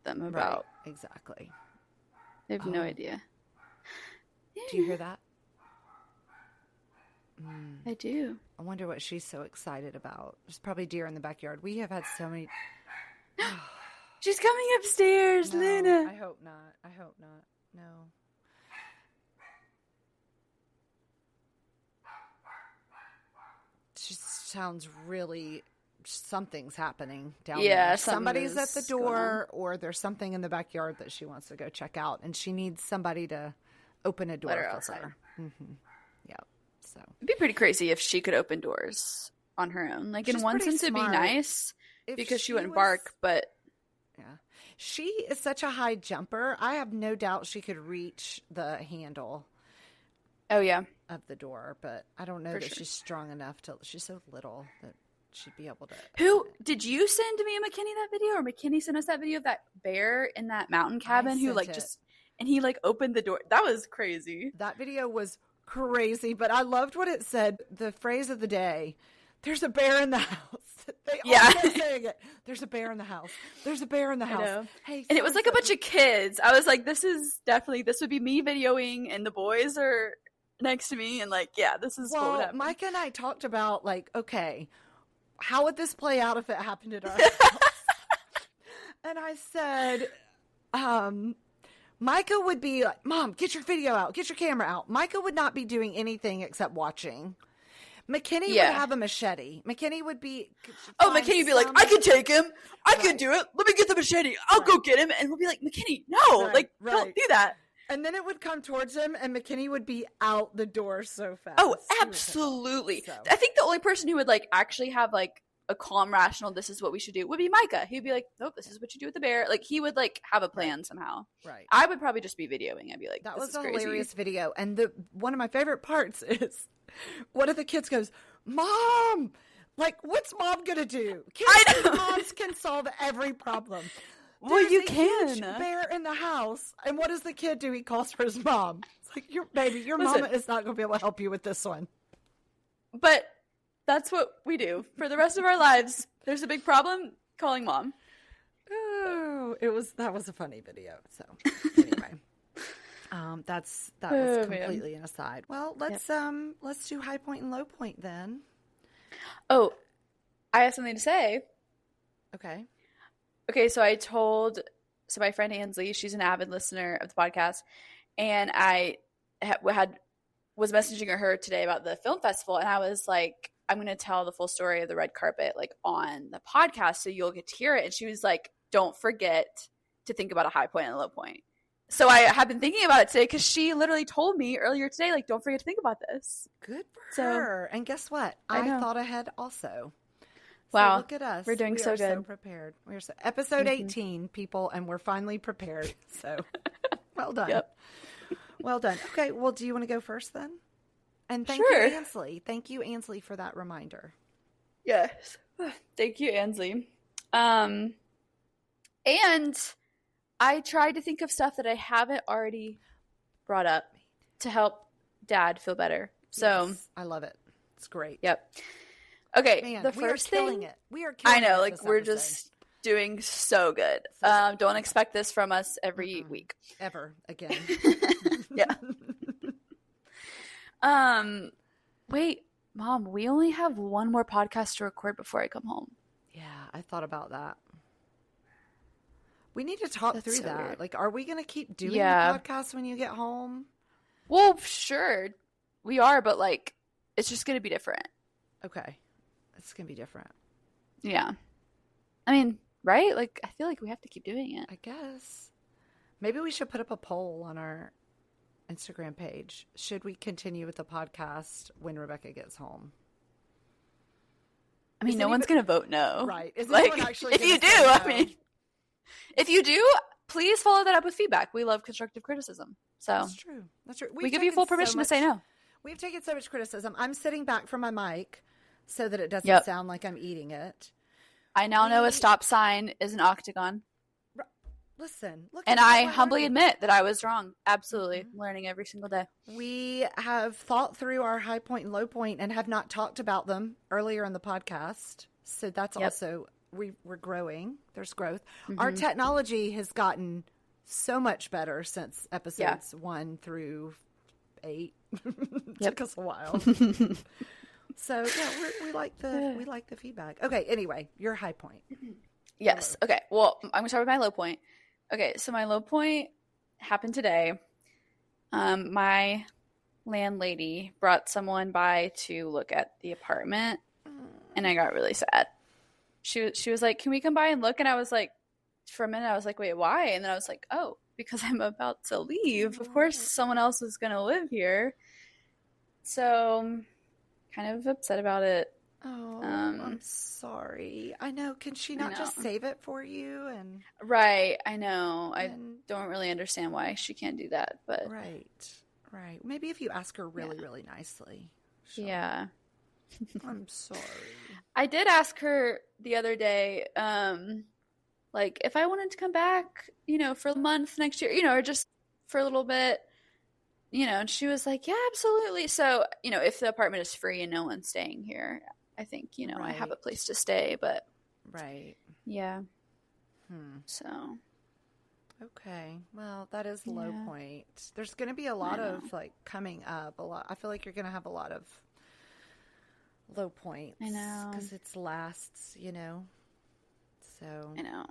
A: them about.
B: Right, exactly.
A: I have no idea.
B: Do you hear that?
A: I do.
B: I wonder what she's so excited about. There's probably deer in the backyard. We have had so many.
A: She's coming upstairs,
B: No,
A: Luna.
B: I hope not. I hope not. No. She sounds really. Something's happening down there.
A: Yeah,
B: Somebody's at the door, or there's something in the backyard that she wants to go check out, and she needs somebody to open a door
A: Let her
B: for
A: outside.
B: her. Mm-hmm. Yep. So
A: It'd be pretty crazy if she could open doors on her own. Like, in
B: She's
A: one
B: pretty
A: sense, it'd be
B: smart.
A: nice
B: If
A: because she
B: she
A: wouldn't
B: was-
A: bark, but
B: yeah, she is such a high jumper. I have no doubt she could reach the handle
A: oh yeah,
B: of the door, but I don't know
A: For
B: that
A: sure.
B: she's strong enough to. She's so little that she'd be able to.
A: Who
B: open it.
A: did you send me and McKinney that video, or McKinney sent us that video of that bear in that mountain cabin who
B: sent
A: like
B: it.
A: just and he like opened the door? That was crazy.
B: That video was crazy, but I loved what it said. The phrase of the day: "There's a bear in the house." They all
A: Yeah.
B: kept saying it. There's a bear in the house. There's a bear in the house.
A: know.
B: Hey,
A: And it was like a bunch of kids. I was like, this would be me videoing, and the boys are next to me, and like, yeah, this is what would
B: Well,
A: happen.
B: Micah and I talked about like, okay, how would this play out if it happened at our house? And I said, Micah would be like, Mom, get your video out, get your camera out. Micah would not be doing anything except watching. McKinney would have a machete. McKinney would be.
A: McKinney would be like, I can take him. I can do it. Let me get the machete. I'll go get him. And we'll be like, McKinney, no, don't do that.
B: And then it would come towards him, and McKinney would be out the door so fast.
A: Oh,
B: He would
A: absolutely.
B: take off,
A: I think the only person who would like actually have like a calm, rational, this is what we should do would be Micah. He'd be like, nope, this is what you do with the bear. Like, he would like have a plan somehow.
B: Right.
A: I would probably just be videoing. I'd be like,
B: That
A: this
B: was
A: is
B: a
A: crazy.
B: hilarious video. And one of my favorite parts is one of the kids goes, Mom! Like, what's Mom gonna do? Kids think moms can solve every problem.
A: Well,
B: There's
A: you
B: a
A: can.
B: huge bear in the house, and what does the kid do? He calls for his mom. It's like, your
A: Listen.
B: mama is not going to be able to help you with this one.
A: But that's what we do for the rest of our lives. There's a big problem, calling mom.
B: Oh, that was a funny video. So anyway, that was completely an aside. Well, let's do high point and low point then.
A: Oh, I have something to say.
B: Okay,
A: so my friend Ansley, she's an avid listener of the podcast, and I was messaging her today about the film festival, and I was like, I'm going to tell the full story of the red carpet like on the podcast so you'll get to hear it. And she was like, don't forget to think about a high point and a low point. So I have been thinking about it today because she literally told me earlier today, like, don't forget to think about this.
B: good for her. And guess what? I thought ahead also.
A: Wow.
B: So look at us.
A: We're doing so good.
B: So prepared. We're episode 18, people, and we're finally prepared. So well done.
A: Yep.
B: Well done. Okay. Well, do you want to go first then? And thank
A: Sure.
B: you, Ansley. Thank you, Ansley, for that reminder.
A: Yes. Thank you, Ansley. And I tried to think of stuff that I haven't already brought up to help Dad feel better. So
B: Yes, I love it. It's great.
A: Yep. Okay.
B: Man,
A: the
B: we are
A: first
B: killing
A: thing
B: it. We are killing
A: I know,
B: it
A: like
B: this
A: we're
B: episode.
A: just doing so good. Don't expect this from us every week.
B: Ever again.
A: Yeah. Wait, Mom, we only have one more podcast to record before I come home.
B: Yeah, I thought about that. We need to talk
A: That's
B: through
A: so
B: that.
A: weird.
B: Like, are we going to keep doing
A: Yeah.
B: the podcast when you get home?
A: Well, sure, we are, but like, it's just going to be different.
B: Okay. It's going to be different.
A: Yeah. I mean, right? Like, I feel like we have to keep doing it.
B: I guess. Maybe we should put up a poll on our Instagram page. Should we continue with the podcast when Rebekah gets home?
A: I mean, no one's going to vote no.
B: Right. Is
A: Like,
B: anyone actually
A: if
B: gonna
A: you do,
B: say
A: I
B: no?
A: mean, if you do, please follow that up with feedback. We love constructive criticism. So
B: That's true. That's true.
A: we give you full permission to say no.
B: We've taken so much criticism. I'm sitting back from my mic so that it doesn't
A: Yep.
B: sound like I'm eating it.
A: I now know a stop sign is an octagon.
B: Listen, look.
A: And I humbly admit that I was wrong. Absolutely. Learning every single day.
B: We have thought through our high point and low point and have not talked about them earlier in the podcast. So that's also, we're growing. There's growth. Our technology has gotten so much better since episodes 1 through 8. Took us a while. So yeah, we like the feedback. Okay, anyway, your high point.
A: Yes. Okay. Well, I'm gonna start with my low point. Okay, so my low point happened today. My landlady brought someone by to look at the apartment, and I got really sad. She was like, "Can we come by and look?" And I was like, for a minute, I was like, "Wait, why?" And then I was like, "Oh, because I'm about to leave. Of course, someone else is gonna live here." So, kind of upset about it.
B: Oh, I'm sorry. I know. Can she not just save it for you? And
A: right, I know. I don't really understand why she can't do that, but
B: right. Maybe if you ask her really nicely.
A: Yeah.
B: I'm sorry.
A: I did ask her the other day, like if I wanted to come back, for a month next year, or just for a little bit, and she was like, yeah, absolutely. So, if the apartment is free and no one's staying here, I think, I have a place to stay, but yeah. So.
B: Okay. Well, that is the low point. There's going to be a lot of coming up I feel like you're going to have a lot of low points.
A: I know.
B: Because it's lasts, So.
A: I know.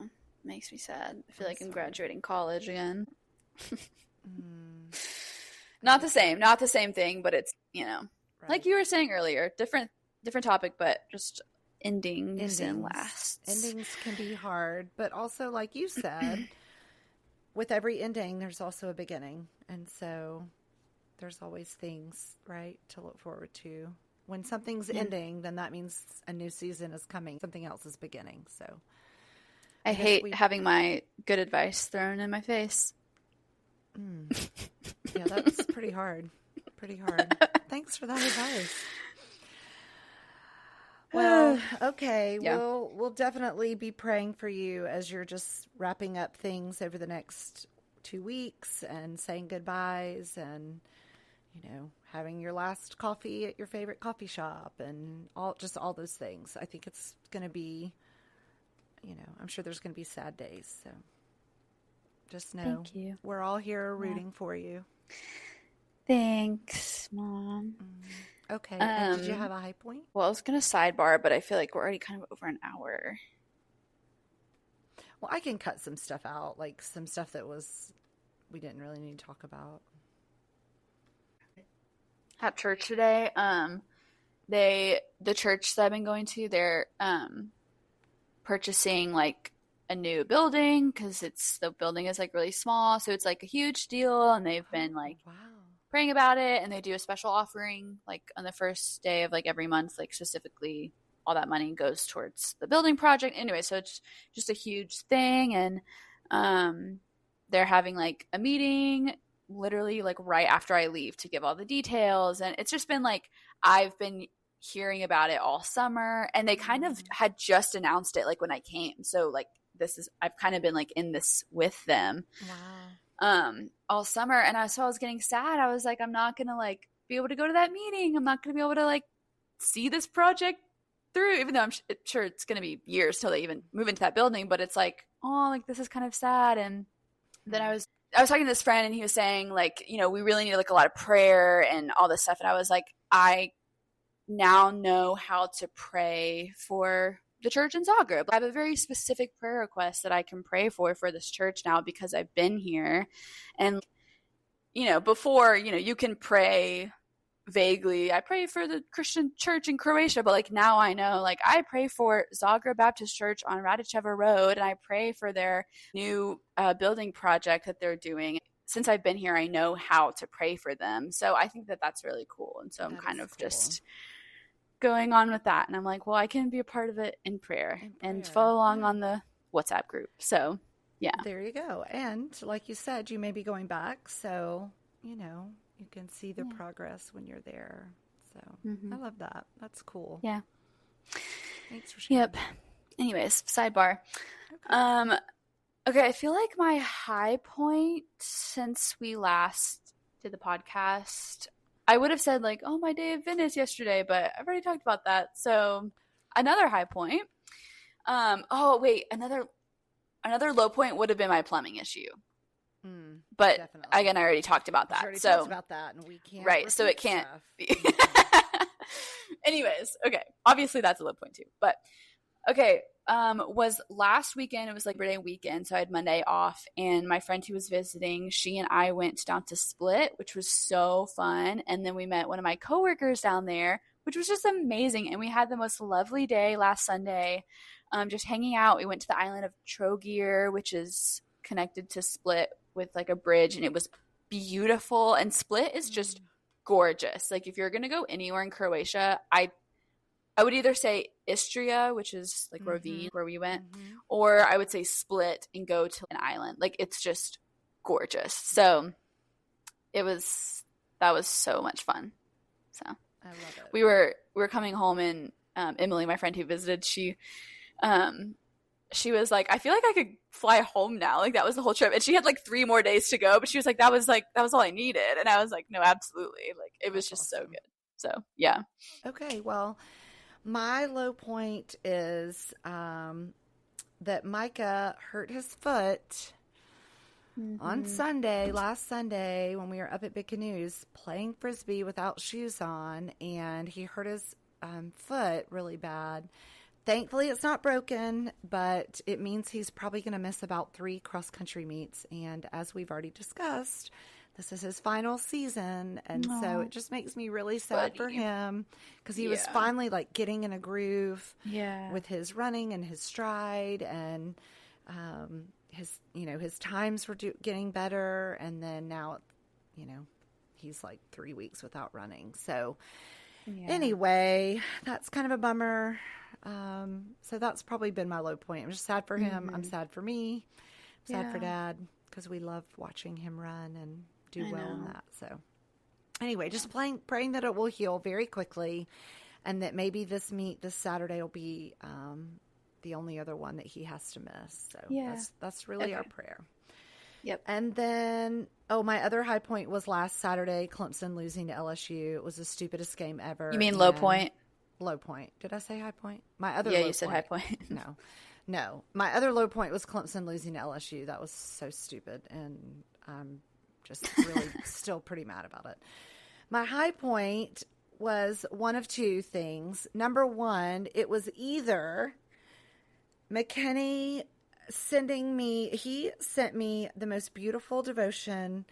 A: Makes me sad. I feel like I'm graduating college again. Not the same thing, but it's, like you were saying earlier, different topic, but just endings and lasts.
B: Endings can be hard, but also, like you said, with every ending, there's also a beginning. And so there's always things, right, to look forward to. When something's ending, then that means a new season is coming. Something else is beginning. So
A: I hate having my good advice thrown in my face.
B: Yeah, that's pretty hard. Thanks for that advice. Well, okay. Yeah. We'll definitely be praying for you as you're just wrapping up things over the next 2 weeks and saying goodbyes and, having your last coffee at your favorite coffee shop and all those things. I think it's going to be, I'm sure there's going to be sad days. So just know
A: Thank you.
B: We're all here rooting for you.
A: Thanks, Mom.
B: Okay. And did you have a high point?
A: Well, I was going to sidebar, but I feel like we're already kind of over an hour.
B: Well, I can cut some stuff out, like some stuff that we didn't really need to talk about.
A: At church today, the church that I've been going to, they're purchasing like a new building because the building is like really small, so it's like a huge deal, and they've been like praying about it, and they do a special offering like on the first day of like every month, like specifically all that money goes towards the building project. Anyway, so it's just a huge thing, and they're having like a meeting literally like right after I leave to give all the details, and it's just been like I've been hearing about it all summer, and they kind of had just announced it like when I came, so like I've kind of been like in this with them all summer, and I was getting sad. I was like, I'm not gonna like be able to go to that meeting. I'm not gonna be able to like see this project through, even though I'm sure it's gonna be years till they even move into that building. But it's like, oh, like this is kind of sad. And then I was talking to this friend, and he was saying like, we really need like a lot of prayer and all this stuff. And I was like, I now know how to pray for the church in Zagreb. I have a very specific prayer request that I can pray for this church now because I've been here. And, before, you can pray vaguely. I pray for the Christian church in Croatia, but like now I know, like I pray for Zagreb Baptist Church on Radičeva Road, and I pray for their new building project that they're doing. Since I've been here, I know how to pray for them. So I think that that's really cool. And so I'm kind of just going on with that, and I'm like, well, I can be a part of it in prayer and follow along on the WhatsApp group. So yeah,
B: there you go. And like you said, you may be going back, so you can see the progress when you're there. So I love that. That's cool.
A: Yeah,
B: thanks for sharing.
A: Yep. Anyways, sidebar. Okay. Okay, I feel like my high point since we last did the podcast, I would have said like, oh, my day of Venice yesterday, but I've already talked about that. So another high point. Oh wait, another low point would have been my plumbing issue. But
B: Definitely.
A: again, I already talked about that.
B: Already
A: so
B: talked about that, and we can't.
A: Right, so it can't
B: stuff.
A: be. Anyways, okay. Obviously that's a low point too. But okay, was last weekend, it was like Labor Day weekend, so I had Monday off, and my friend who was visiting, she and I went down to Split, which was so fun, and then we met one of my coworkers down there, which was just amazing, and we had the most lovely day last Sunday, just hanging out. We went to the island of Crozier, which is connected to Split with like a bridge, and it was beautiful, and Split is just gorgeous. Like if you're gonna go anywhere in Croatia, I would either say Istria, which is like Rovine, where we went, or I would say Split and go to an island. Like it's just gorgeous. So that was so much fun. So
B: I love it.
A: we were coming home, and Emily, my friend who visited, she was like, I feel like I could fly home now. Like that was the whole trip. And she had like 3 more days to go, but she was like, that was all I needed. And I was like, no, absolutely. Like it was just so good. So yeah.
B: Okay, well, my low point is that Micah hurt his foot on last Sunday, when we were up at Big Canoes playing Frisbee without shoes on, and he hurt his foot really bad. Thankfully, it's not broken, but it means he's probably going to miss about 3 cross-country meets. And as we've already discussed, this is his final season, and so it just makes me really sad for him, because he was finally like getting in a groove with his running and his stride, and his times were getting better, and then now he's like 3 weeks without running. So anyway, that's kind of a bummer. So that's probably been my low point. I'm just sad for him. I'm sad for me. I'm sad for Dad, because we love watching him run and do well in that. So anyway, just praying that it will heal very quickly, and that maybe this Saturday will be the only other one that he has to miss. So that's really our prayer.
A: Yep.
B: And then, my other high point was last Saturday, Clemson losing to LSU. It was the stupidest game ever.
A: You mean low point?
B: Low point. Did I say high point? My other
A: you said high point.
B: No. My other low point was Clemson losing to LSU. That was so stupid, and I'm just really still pretty mad about it. My high point was one of 2 things. Number one, it was either McKinney he sent me the most beautiful devotion,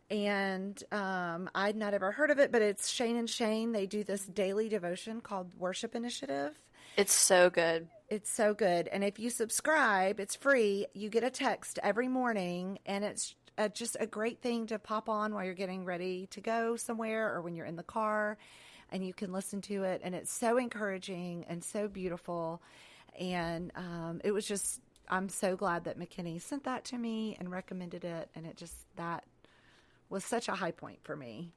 B: and I'd not ever heard of it, but it's Shane and Shane. They do this daily devotion called Worship Initiative.
A: It's so good.
B: It's so good. And if you subscribe, it's free. You get a text every morning, and it's just a great thing to pop on while you're getting ready to go somewhere, or when you're in the car, and you can listen to it. And it's so encouraging and so beautiful. And it was just, I'm so glad that McKinney sent that to me and recommended it. And that was such a high point for me.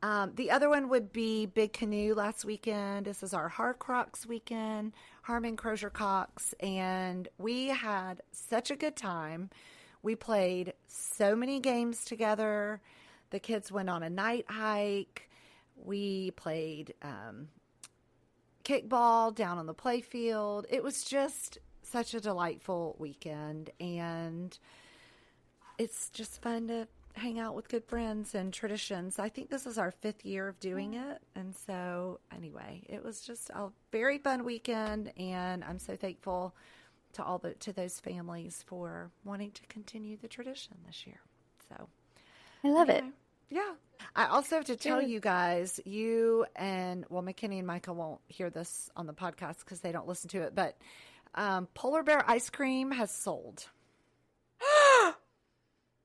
B: The other one would be Big Canoe last weekend. This is our Harcrox weekend, Harmon Crozier Cox, and we had such a good time. We played so many games together. The kids went on a night hike. We played kickball down on the play field. It was just such a delightful weekend, and it's just fun to hang out with good friends and traditions. I think this is our 5th year of doing it, and so anyway, it was just a very fun weekend, and I'm so thankful to those families for wanting to continue the tradition this year. So
A: I love it.
B: Yeah. I also have to tell you guys, McKinney and Micah won't hear this on the podcast because they don't listen to it, but Polar Bear ice cream has sold.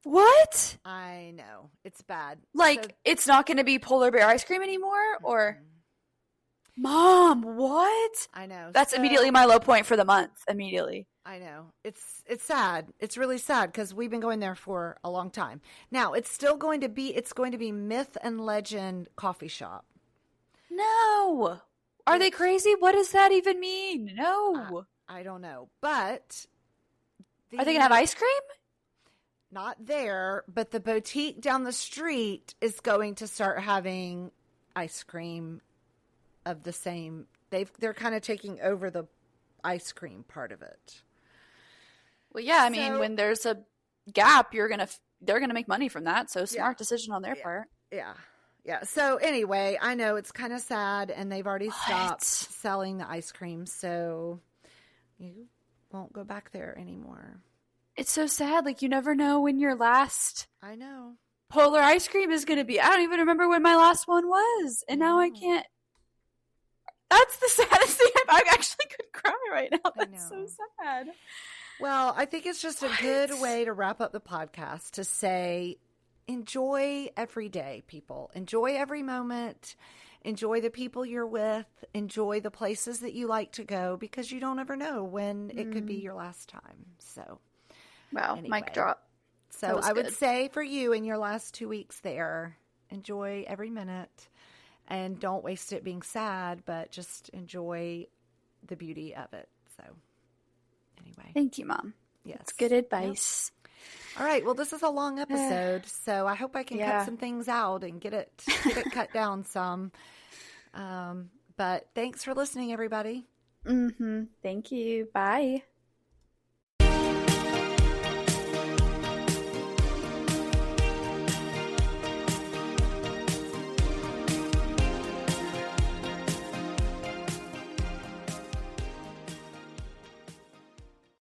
A: What?
B: I know. It's bad.
A: It's not going to be Polar Bear ice cream anymore? Or Mom, what?
B: I know.
A: That's immediately my low point for the month. Immediately.
B: I know. It's sad. It's really sad because we've been going there for a long time. Now, it's going to be Myth and Legend Coffee Shop.
A: No. Are they crazy? What does that even mean? No.
B: I don't know. But
A: Are they going to have ice cream?
B: Not there, but the boutique down the street is going to start having ice cream of the same. They're kind of taking over the ice cream part of it.
A: Well, yeah, I mean, when there's a gap, they're gonna make money from that. So smart decision on their part.
B: Yeah. So anyway, I know it's kind of sad, and they've already stopped selling the ice cream, so you won't go back there anymore.
A: It's so sad. Like, you never know when your last
B: I know
A: Polar ice cream is gonna be. I don't even remember when my last one was, and now I can't. That's the saddest thing. I actually could cry right now. That's so sad.
B: Well, I think it's just a good way to wrap up the podcast to say, enjoy every day, people. Enjoy every moment. Enjoy the people you're with. Enjoy the places that you like to go, because you don't ever know when it could be your last time. So,
A: wow, anyway. Mic drop.
B: So I would say for you in your last 2 weeks there, enjoy every minute. And don't waste it being sad, but just enjoy the beauty of it. So, anyway.
A: Thank you, Mom.
B: Yes.
A: That's good advice.
B: Yep. All right. Well, this is a long episode, so I hope I can cut some things out and get it cut down some. But thanks for listening, everybody.
A: Thank you. Bye.